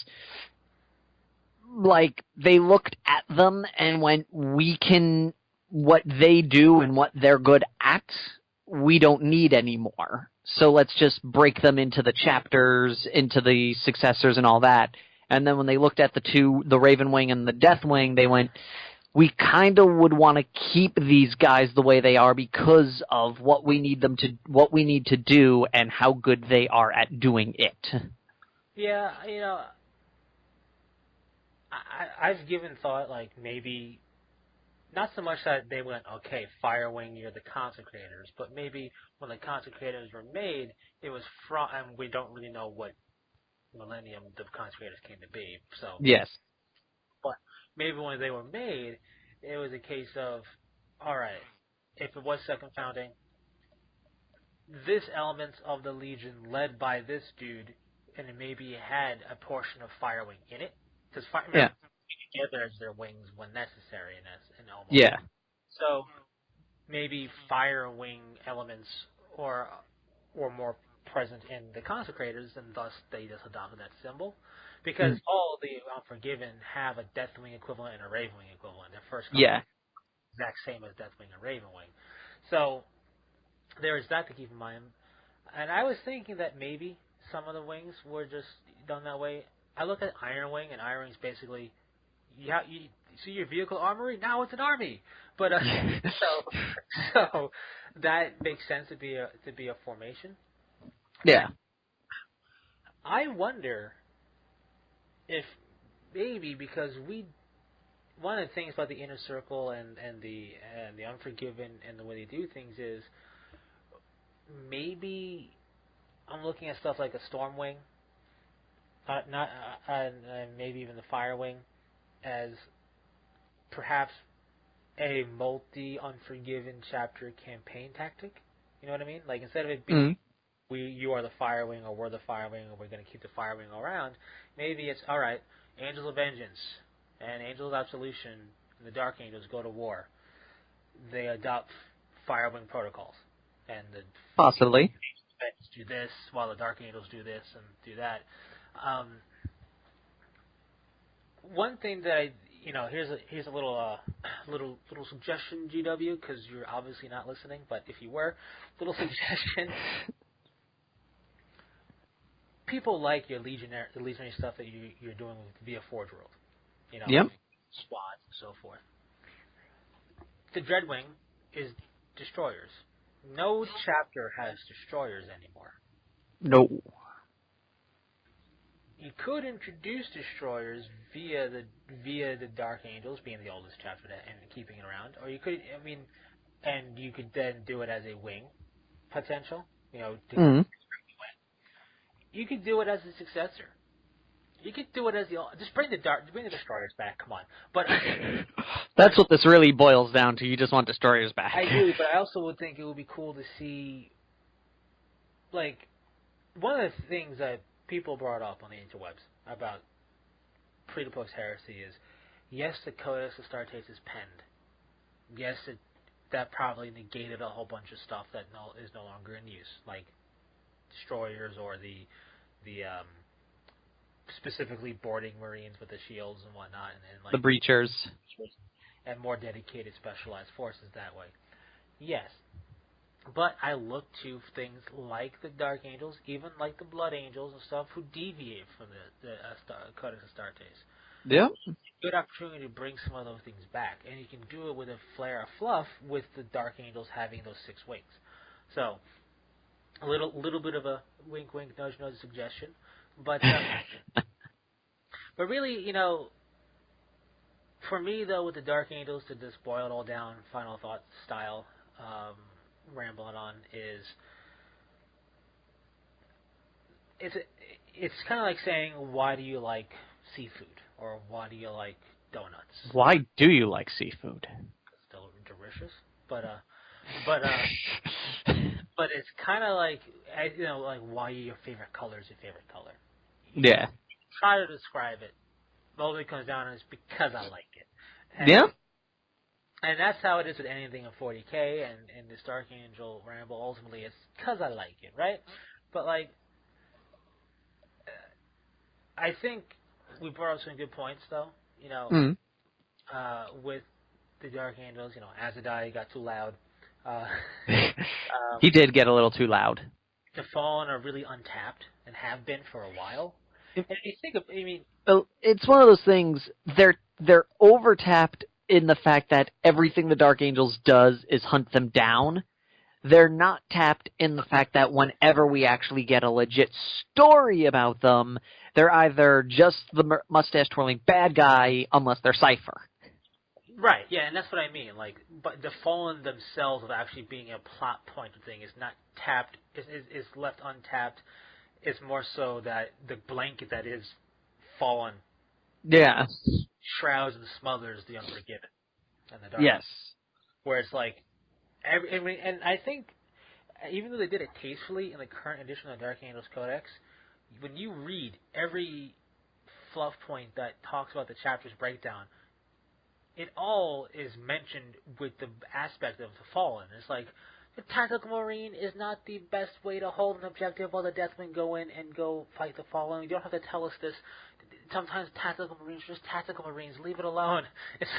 like, they looked at them and went, what they do and what they're good at, we don't need anymore. So let's just break them into the chapters, into the successors and all that. And then when they looked at the Raven Wing and the Death Wing, they went, we kind of would want to keep these guys the way they are because of what we need to do and how good they are at doing it. Yeah, I've given thought, like, maybe not so much that they went, okay, Firewing, you're the Consecrators, but maybe when the Consecrators were made, it was from, and we don't really know what millennium the Consecrators came to be, so. Yes. But maybe when they were made, it was a case of, alright, if it was Second Founding, this elements of the Legion led by this dude, and it maybe had a portion of Firewing in it, because together as their wings when necessary in almost. Yeah. So maybe fire wing elements or more present in the Consecrators, and thus they just adopted that symbol. Because all the Unforgiven have a Deathwing equivalent and a Ravenwing equivalent. Their first exact same as Deathwing and Ravenwing. So there is that to keep in mind. And I was thinking that maybe some of the wings were just done that way. I look at Iron Wing, and Iron Wing's basically you see your vehicle armory? Now it's an army. But so that makes sense to be a formation. Yeah. I wonder if maybe because one of the things about the Inner Circle and the Unforgiven and the way they do things is maybe I'm looking at stuff like a Stormwing, and maybe even the Firewing as perhaps a multi-Unforgiven chapter campaign tactic. You know what I mean? Like, instead of it being you are the Firewing, or we're the Firewing, or we're going to keep the Firewing around, maybe it's, alright, Angels of Vengeance and Angels of Absolution and the Dark Angels go to war. They adopt Firewing protocols. And the possibly Angels of Vengeance do this, while the Dark Angels do this and do that. One thing that here's a little suggestion, GW, because you're obviously not listening, but if you were, little suggestion. People like your legionary stuff that you're doing via Forge World, squads and so forth. The Dreadwing is destroyers. No chapter has destroyers anymore. No. You could introduce destroyers via the Dark Angels being the oldest chapter and keeping it around, or you could, and you could then do it as a wing potential. You could do it as a successor. You could do it as just bring the destroyers back. Come on, but that's what this really boils down to. You just want destroyers back. I do, but I also would think it would be cool to see, like, one of the things that people brought up on the interwebs about pre to post heresy is, yes, the Codex Astartes is penned. Yes, that probably negated a whole bunch of stuff that is no longer in use, like destroyers or the specifically boarding Marines with the shields and whatnot, and like the breachers and more dedicated specialized forces that way. Yes. But I look to things like the Dark Angels, even like the Blood Angels and stuff, who deviate from the Codex Astartes. Yeah. Good opportunity to bring some of those things back, and you can do it with a flair of fluff with the Dark Angels having those 6 wings. So, a little bit of a wink, wink, nudge, nudge suggestion, but but really, for me though, with the Dark Angels, to just boil it all down, final thought style. Rambling on is it's kind of like saying, why do you like seafood, or why do you like donuts? Why do you like seafood? It's still delicious, but it's kind of like like why your favorite color is your favorite color. Yeah. Try to describe it. All it comes down to is because I like it. And that's how it is with anything in 40K and this Dark Angel Ramble. Ultimately, it's because I like it, right? But, like, I think we brought up some good points, though. With the Dark Angels, Azadai got too loud. He did get a little too loud. The Fallen are really untapped and have been for a while. And if you think of, I mean, it's one of those things. They're overtapped in the fact that everything the Dark Angels does is hunt them down. They're not tapped in the fact that whenever we actually get a legit story about them, they're either just the mustache-twirling bad guy, unless they're Cypher. Right, yeah, and that's what I mean. Like, but the Fallen themselves of actually being a plot point thing is not tapped, is left untapped. It's more so that the blanket that is Fallen, Yeah. shrouds and smothers the Unforgiven and the Dark. Yes. Where it's like, and I think, even though they did it tastefully in the current edition of the Dark Angels Codex, when you read every fluff point that talks about the chapter's breakdown, it all is mentioned with the aspect of the Fallen. It's like, the Tactical Marine is not the best way to hold an objective while the Deathwing go in and go fight the Fallen. You don't have to tell us this. Sometimes Tactical Marines are just Tactical Marines. Leave it alone. It's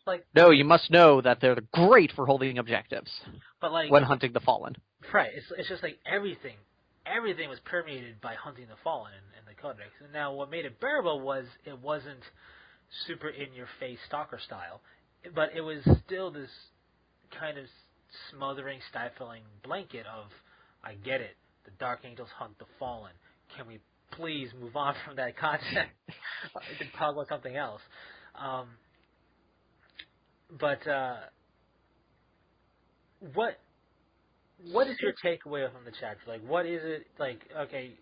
like no, you must know that they're great for holding objectives. But like when hunting the Fallen. Right. It's just like everything was permeated by hunting the Fallen in the Codex. And now what made it bearable was it wasn't super in-your-face stalker style, but it was still this kind of smothering, stifling blanket of, I get it, the Dark Angels hunt the Fallen. Can we please move on from that concept? We can talk about something else. But what is your takeaway from the chapter? Like, what is it, like, okay,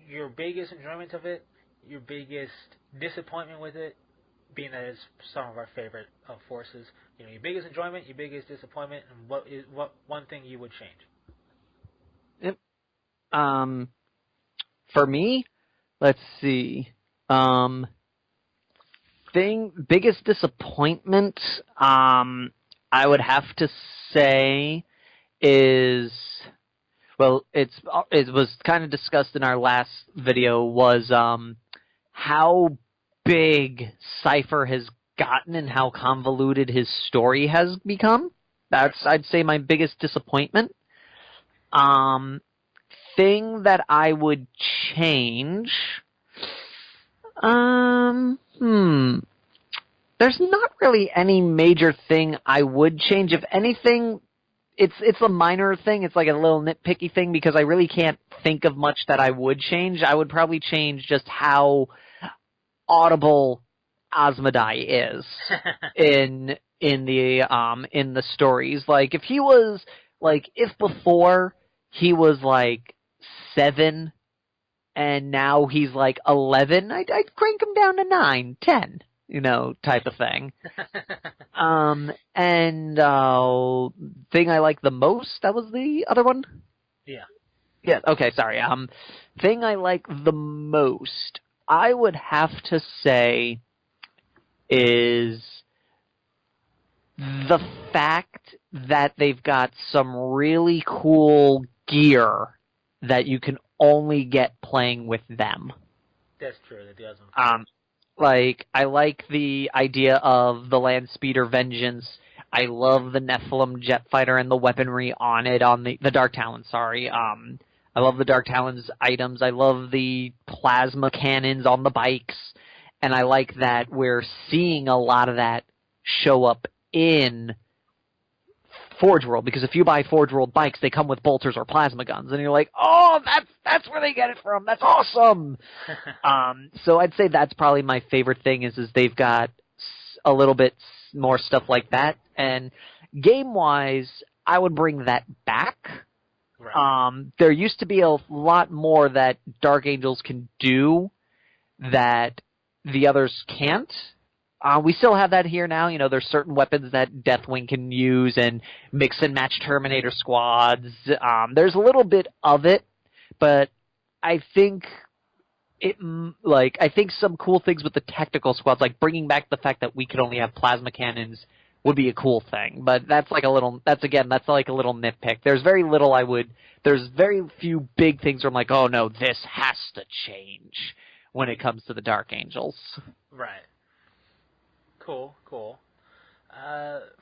your biggest enjoyment of it, your biggest disappointment with it, being that it's some of our favorite forces, you know, your biggest enjoyment, your biggest disappointment, and what one thing you would change? Yep. For me, let's see. Biggest disappointment, I would have to say is, well, it was kind of discussed in our last video, was how big Cypher has gotten and how convoluted his story has become. That's, I'd say, my biggest disappointment. Thing that I would change, there's not really any major thing I would change. If anything, it's a minor thing. It's like a little nitpicky thing because I really can't think of much that I would change. I would probably change just how audible Asmodai is in the stories. Like, if he was, like, if before he was like 7 and now he's like 11, I'd crank him down to 9, 10, you know, type of thing. And thing I like the most, that was the other one? Yeah. Yeah, okay, sorry. Thing I like the most, I would have to say, is the fact that they've got some really cool gear that you can only get playing with them. That's true. That doesn't. Like, I like the idea of the Land Speeder Vengeance. I love the Nephilim jet fighter and the weaponry on it, on the Dark Talons, sorry. I love the Dark Talons items. I love the plasma cannons on the bikes. And I like that we're seeing a lot of that show up in Forge World, because if you buy Forge World bikes, they come with bolters or plasma guns, and you're like, oh, that's where they get it from. That's awesome. So I'd say that's probably my favorite thing is they've got a little bit more stuff like that. And game-wise, I would bring that back. Right. There used to be a lot more that Dark Angels can do that the others can't. We still have that here now. You know, there's certain weapons that Deathwing can use and mix and match Terminator squads. There's a little bit of it, but I think I think some cool things with the tactical squads, like bringing back the fact that we could only have plasma cannons, would be a cool thing. But that's like a little nitpick. There's very few big things where I'm like, oh no, this has to change when it comes to the Dark Angels. Right. Cool.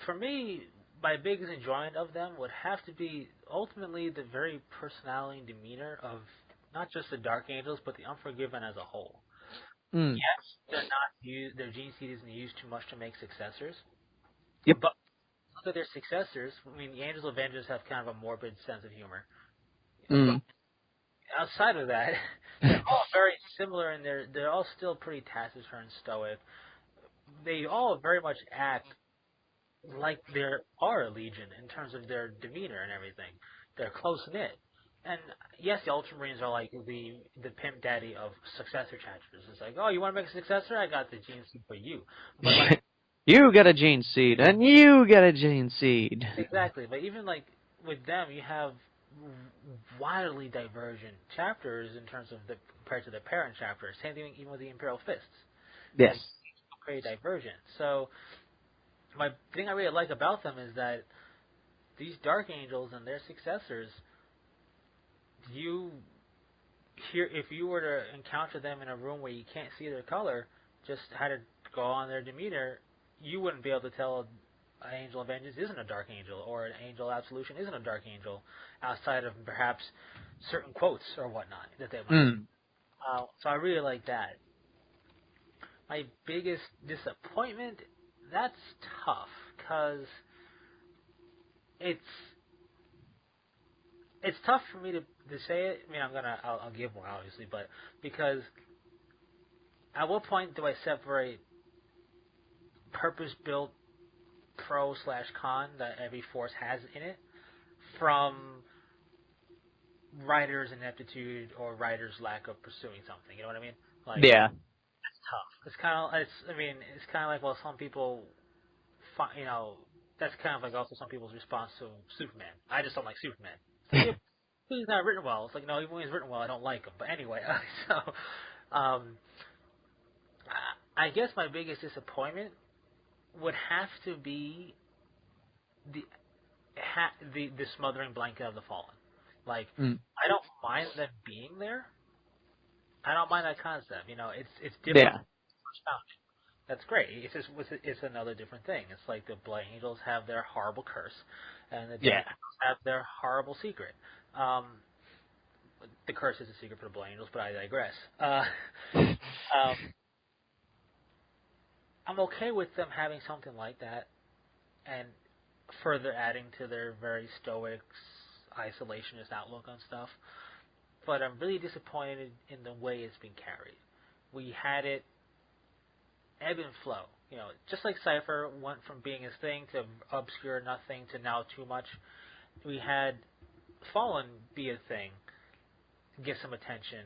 For me, my biggest enjoyment of them would have to be ultimately the very personality and demeanor of not just the Dark Angels, but the Unforgiven as a whole. Mm. Yes, they're not used, their gene seed isn't used too much to make successors, Yep. but look at their successors. I mean, the Angels Avengers have kind of a morbid sense of humor, but Mm. outside of that, they're all very similar, and they're all still pretty taciturn, stoic. They all very much act like they are a legion in terms of their demeanor and everything. They're close knit. And yes, the Ultramarines are like the pimp daddy of successor chapters. It's like, oh, you want to make a successor? I got the gene seed for you. But like, You get a gene seed, and you get a gene seed. exactly. But even like with them, you have wildly divergent chapters in terms of the compared to the parent chapters. Same thing even with the Imperial Fists. Yes. Like, pretty divergent. So my thing I really like about them is that these Dark Angels and their successors, you here if you were to encounter them in a room where you can't see their color, just had to go on their demeanor, you wouldn't be able to tell an Angel of Vengeance isn't a Dark Angel or an Angel of Absolution isn't a Dark Angel, outside of perhaps certain quotes or whatnot that they might. Mm. So I really like that. My biggest disappointment, that's tough because it's it's tough for me to say it. I mean, I'll give one obviously, but because at what point do I separate purpose-built pro slash con that every force has in it from writer's ineptitude or writer's lack of pursuing something? You know what I mean? Like, Yeah. it's tough. It's kind of it's kind of like, well, some people, that's kind of like also some people's response to Superman. I just don't like Superman. It's like, yeah, he's not written well. It's like, no, even when he's written well, I don't like him. But anyway, so um, I guess my biggest disappointment would have to be the the smothering blanket of the fallen. Like, Mm. I don't mind them being there. I don't mind that concept. It's different Yeah. from the first founding. That's great. It's another different thing. It's like the Blood Angels have their horrible curse, and the Death Yeah. Angels have their horrible secret. Um, the curse is a secret for the Blood Angels, but I digress. Um, I'm okay with them having something like that, and further adding to their very stoic, isolationist outlook on stuff. But I'm really disappointed in the way it's been carried. We had it ebb and flow. Just like Cypher went from being his thing to obscure nothing to now too much. We had Fallen be a thing, get some attention.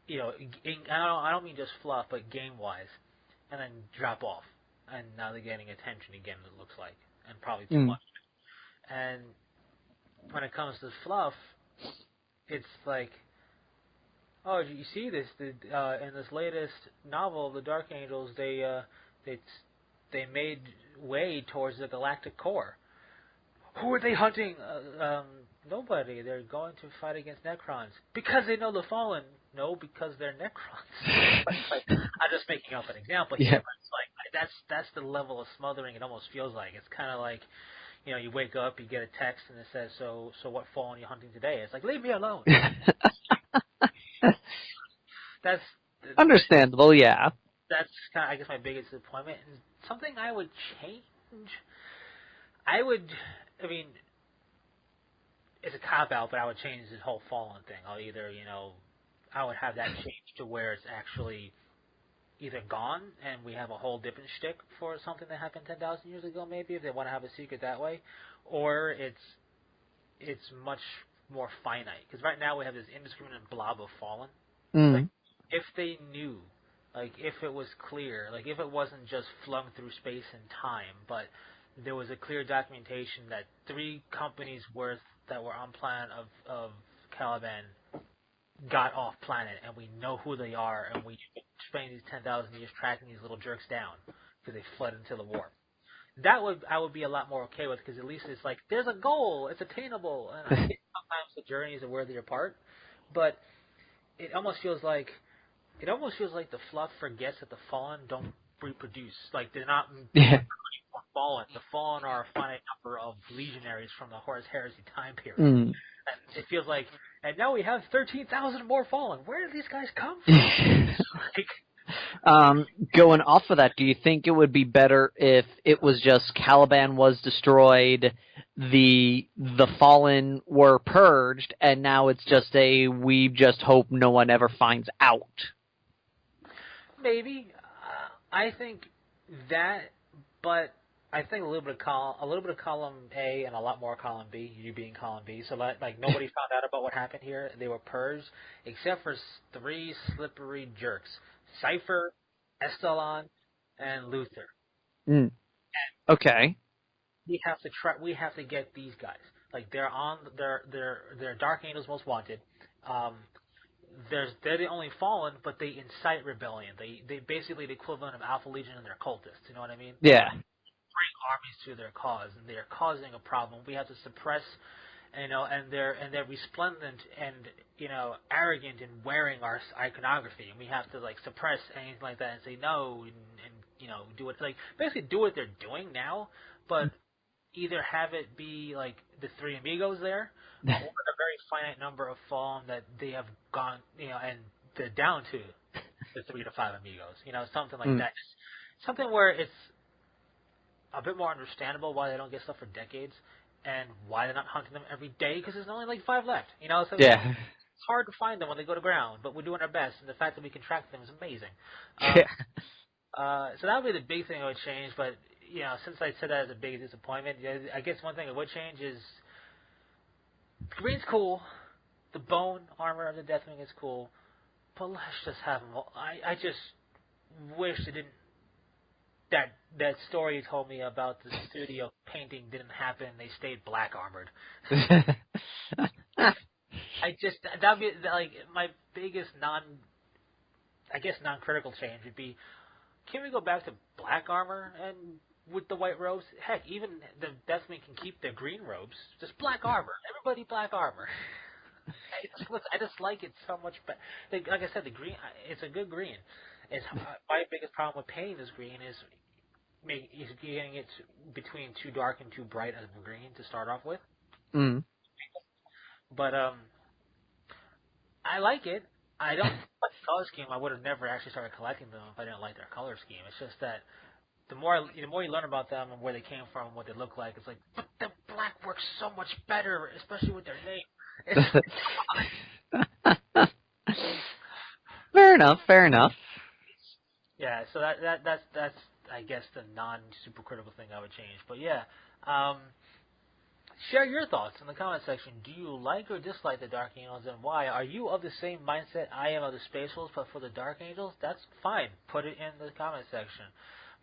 I don't mean just fluff, but game wise, and then drop off. And now they're getting attention again. It looks like, and probably too Mm. much. And when it comes to fluff, it's like, oh, you see this? In this latest novel, the Dark Angels, they they made way towards the galactic core. Who are they hunting? Nobody. They're going to fight against Necrons because they know the Fallen. No, because they're Necrons. I'm just making up an example here, Yeah. but it's like that's the level of smothering. It almost feels like it's kind of like, you wake up, you get a text, and it says, "So what Fallen are you hunting today?" It's like, leave me alone. That's Understandable, yeah. that's kind of, I guess, my biggest disappointment. And something I would change. I would. I mean, it's a cop out, but I would change this whole Fallen thing. I'll either, I would have that changed to where it's actually either gone and we have a whole different shtick for something that happened 10,000 years ago, maybe if they want to have a secret that way, or it's much more finite. Because right now we have this indiscriminate blob of Fallen. Like, Mm. if they knew, like, if it was clear, like, if it wasn't just flung through space and time, but there was a clear documentation that 3 companies worth that were on planet of Caliban got off planet, and we know who they are, and we spent these 10,000 years tracking these little jerks down because they fled into the warp. I would be a lot more okay with, because at least it's like, there's a goal, it's attainable, and I think sometimes the journey is a worthier part, but it almost feels like the fluff forgets that the Fallen don't reproduce. Like, they're not Yeah. Fallen. The Fallen are a finite number of legionaries from the Horus Heresy time period. Mm. And it feels like, and now we have 13,000 more Fallen. Where did these guys come from? Going off of that, do you think it would be better if it was just Caliban was destroyed, the Fallen were purged, and now it's just we just hope no one ever finds out? Maybe. I think that, but I think a little bit of column A and a lot more column B. You being column B, so like nobody found out about what happened here. They were purged, except for 3 slippery jerks: Cypher, Estalon, and Luther. Mm. Okay. We have to try. We have to get these guys. Like they're Dark Angels Most Wanted. They're the only Fallen, but they incite rebellion. They basically the equivalent of Alpha Legion and their cultists. You know what I mean? Yeah. Bring armies to their cause, and they are causing a problem. We have to suppress, and they're resplendent and arrogant in wearing our iconography, and we have to suppress anything like that and say no and do it basically do what they're doing now, but either have it be like the 3 amigos there, or a very finite number of Fallen that they have gone and they're down to the 3 to 5 amigos, something like that, something where it's a bit more understandable why they don't get stuff for decades, and why they're not hunting them every day, because there's only 5 left. So yeah. It's hard to find them when they go to ground, but we're doing our best, and the fact that we can track them is amazing. So that would be the big thing I would change, but since I said that as a big disappointment, I guess one thing I would change is green's cool, the bone armor of the Deathwing is cool, but let's just have them all. I just wish it didn't. That story you told me about the studio painting didn't happen. They stayed black armored. That'd be my biggest non-critical change would be, can we go back to black armor and with the white robes? Heck, even the Deathwing can keep their green robes. Just black armor. Everybody black armor. I just like it so much better. Like I said, the green. It's a good green. My biggest problem with painting this green is getting it between too dark and too bright as a green to start off with. Mm. But I like it. I don't like the color scheme. I would have never actually started collecting them if I didn't like their color scheme. It's just that the more you learn about them and where they came from, what they look like, it's like, but the black works so much better, especially with their name. Fair enough. Yeah, so that's I guess the non-super critical thing I would change. But yeah, share your thoughts in the comment section. Do you like or dislike the Dark Angels, and why? Are you of the same mindset I am of the Space Wolves, but for the Dark Angels? That's fine. Put it in the comment section.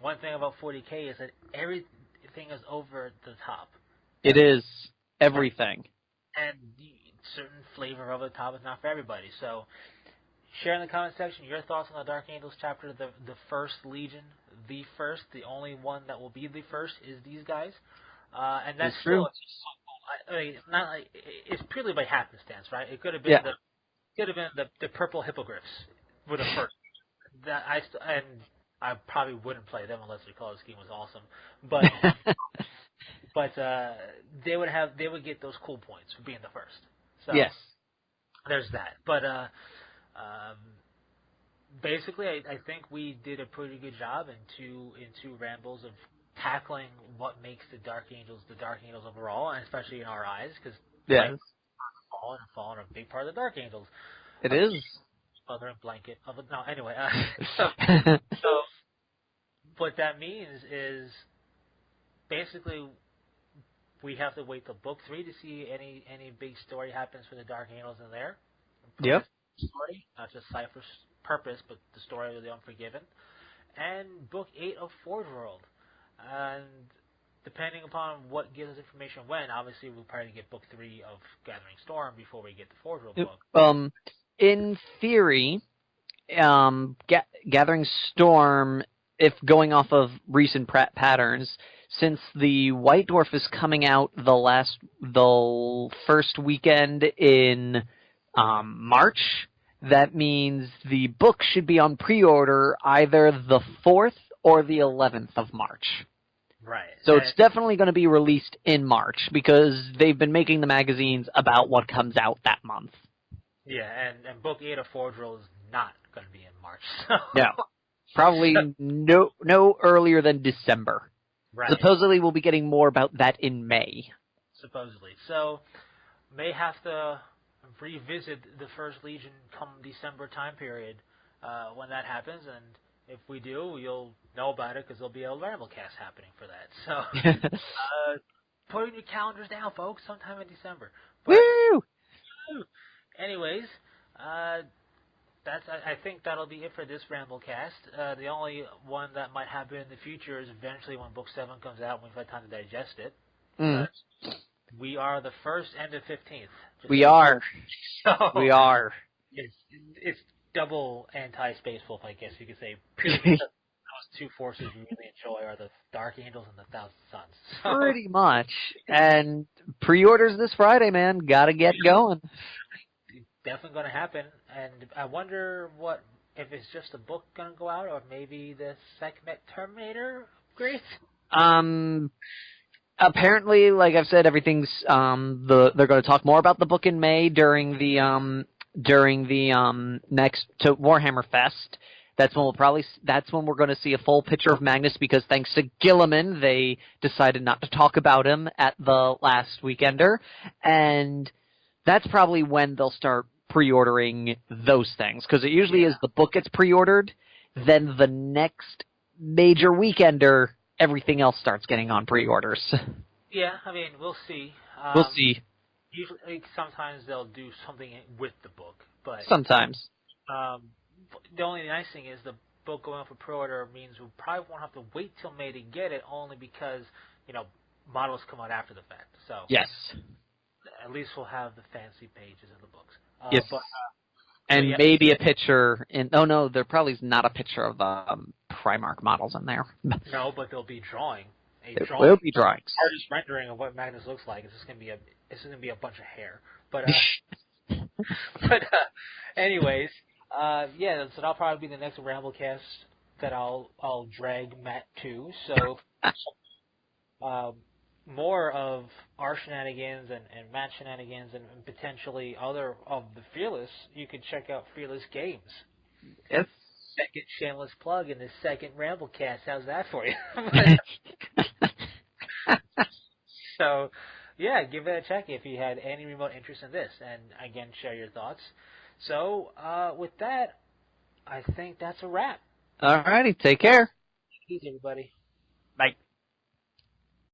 One thing about 40K is that everything is over the top. It is everything. And certain flavor over the top is not for everybody. So share in the comment section your thoughts on the Dark Angels chapter, the first Legion, the only one that will be the first is these guys. And that's true. I mean, it's not like it's purely by happenstance, right? It could have been the purple hippogriffs were the first. I probably wouldn't play them unless the color scheme was awesome. But they would get those cool points for being the first. So yes. There's that. But basically, I think we did a pretty good job in two rambles of tackling what makes the Dark Angels overall, and especially in our eyes, because Fallen are a big part of the Dark Angels. It is. Other blanket of no. Anyway, so what that means is basically we have to wait till book 3 to see any big story happens for the Dark Angels in there. Yep. Story, not just Cypher's purpose, but the story of the Unforgiven, and book 8 of Forge World. And depending upon what gives us information when, obviously we'll probably get book 3 of Gathering Storm before we get the Forge World book. In theory, Gathering Storm, if going off of recent patterns, since the White Dwarf is coming out the first weekend in March, that means the book should be on pre-order either the 4th or the 11th of March. Right. So it's definitely going to be released in March because they've been making the magazines about what comes out that month. Yeah, and book 8 of Forge World is not going to be in March. So. No. Probably no earlier than December. Right. Supposedly we'll be getting more about that in May. Supposedly. So, may have to revisit the First Legion come December time period when that happens, and if we do, you'll know about it because there'll be a RambleCast happening for that. So, put in your calendars now, folks, sometime in December. But, Woo! Anyways, I think that'll be it for this RambleCast. The only one that might happen in the future is eventually when Book 7 comes out, we've had time to digest it. We are the 1st and the 15th. We are. So we are. It's double anti-Space Wolf, I guess you could say. Purely because those two forces we really enjoy are the Dark Angels and the Thousand Suns. So, pretty much. And pre-orders this Friday, man. Gotta get going. Definitely going to happen. And I wonder if it's just a book going to go out, or maybe the Sekhmet Terminator upgrade? Apparently, like I've said, everything's they're going to talk more about the book in May during the next to Warhammer Fest. That's when we're going to see a full picture of Magnus because thanks to Gilliman, they decided not to talk about him at the last Weekender, and that's probably when they'll start pre-ordering those things because it usually is the book gets pre-ordered, then the next major Weekender, everything else starts getting on pre-orders. Yeah, I mean, we'll see. We'll see. Usually, sometimes they'll do something with the book, but sometimes. The only nice thing is the book going up for pre-order means we probably won't have to wait till May to get it, only because models come out after the fact. So yes, at least we'll have the fancy pages of the books. Yes. And maybe a picture in. Oh no, there probably is not a picture of the Primarch models in there. No, but they'll be drawing. There will be drawings. Artist rendering of what Magnus looks like. It's just gonna be a bunch of hair. But anyways, so that'll probably be the next RambleCast that I'll drag Matt to. So more of our shenanigans and Matt shenanigans and potentially other of the Fearless, you can check out Fearless Games. Yes. Second shameless plug in the second RambleCast. How's that for you? So, yeah, give it a check if you had any remote interest in this. And, again, share your thoughts. So, with that, I think that's a wrap. All righty. Take care. Peace, everybody. Bye.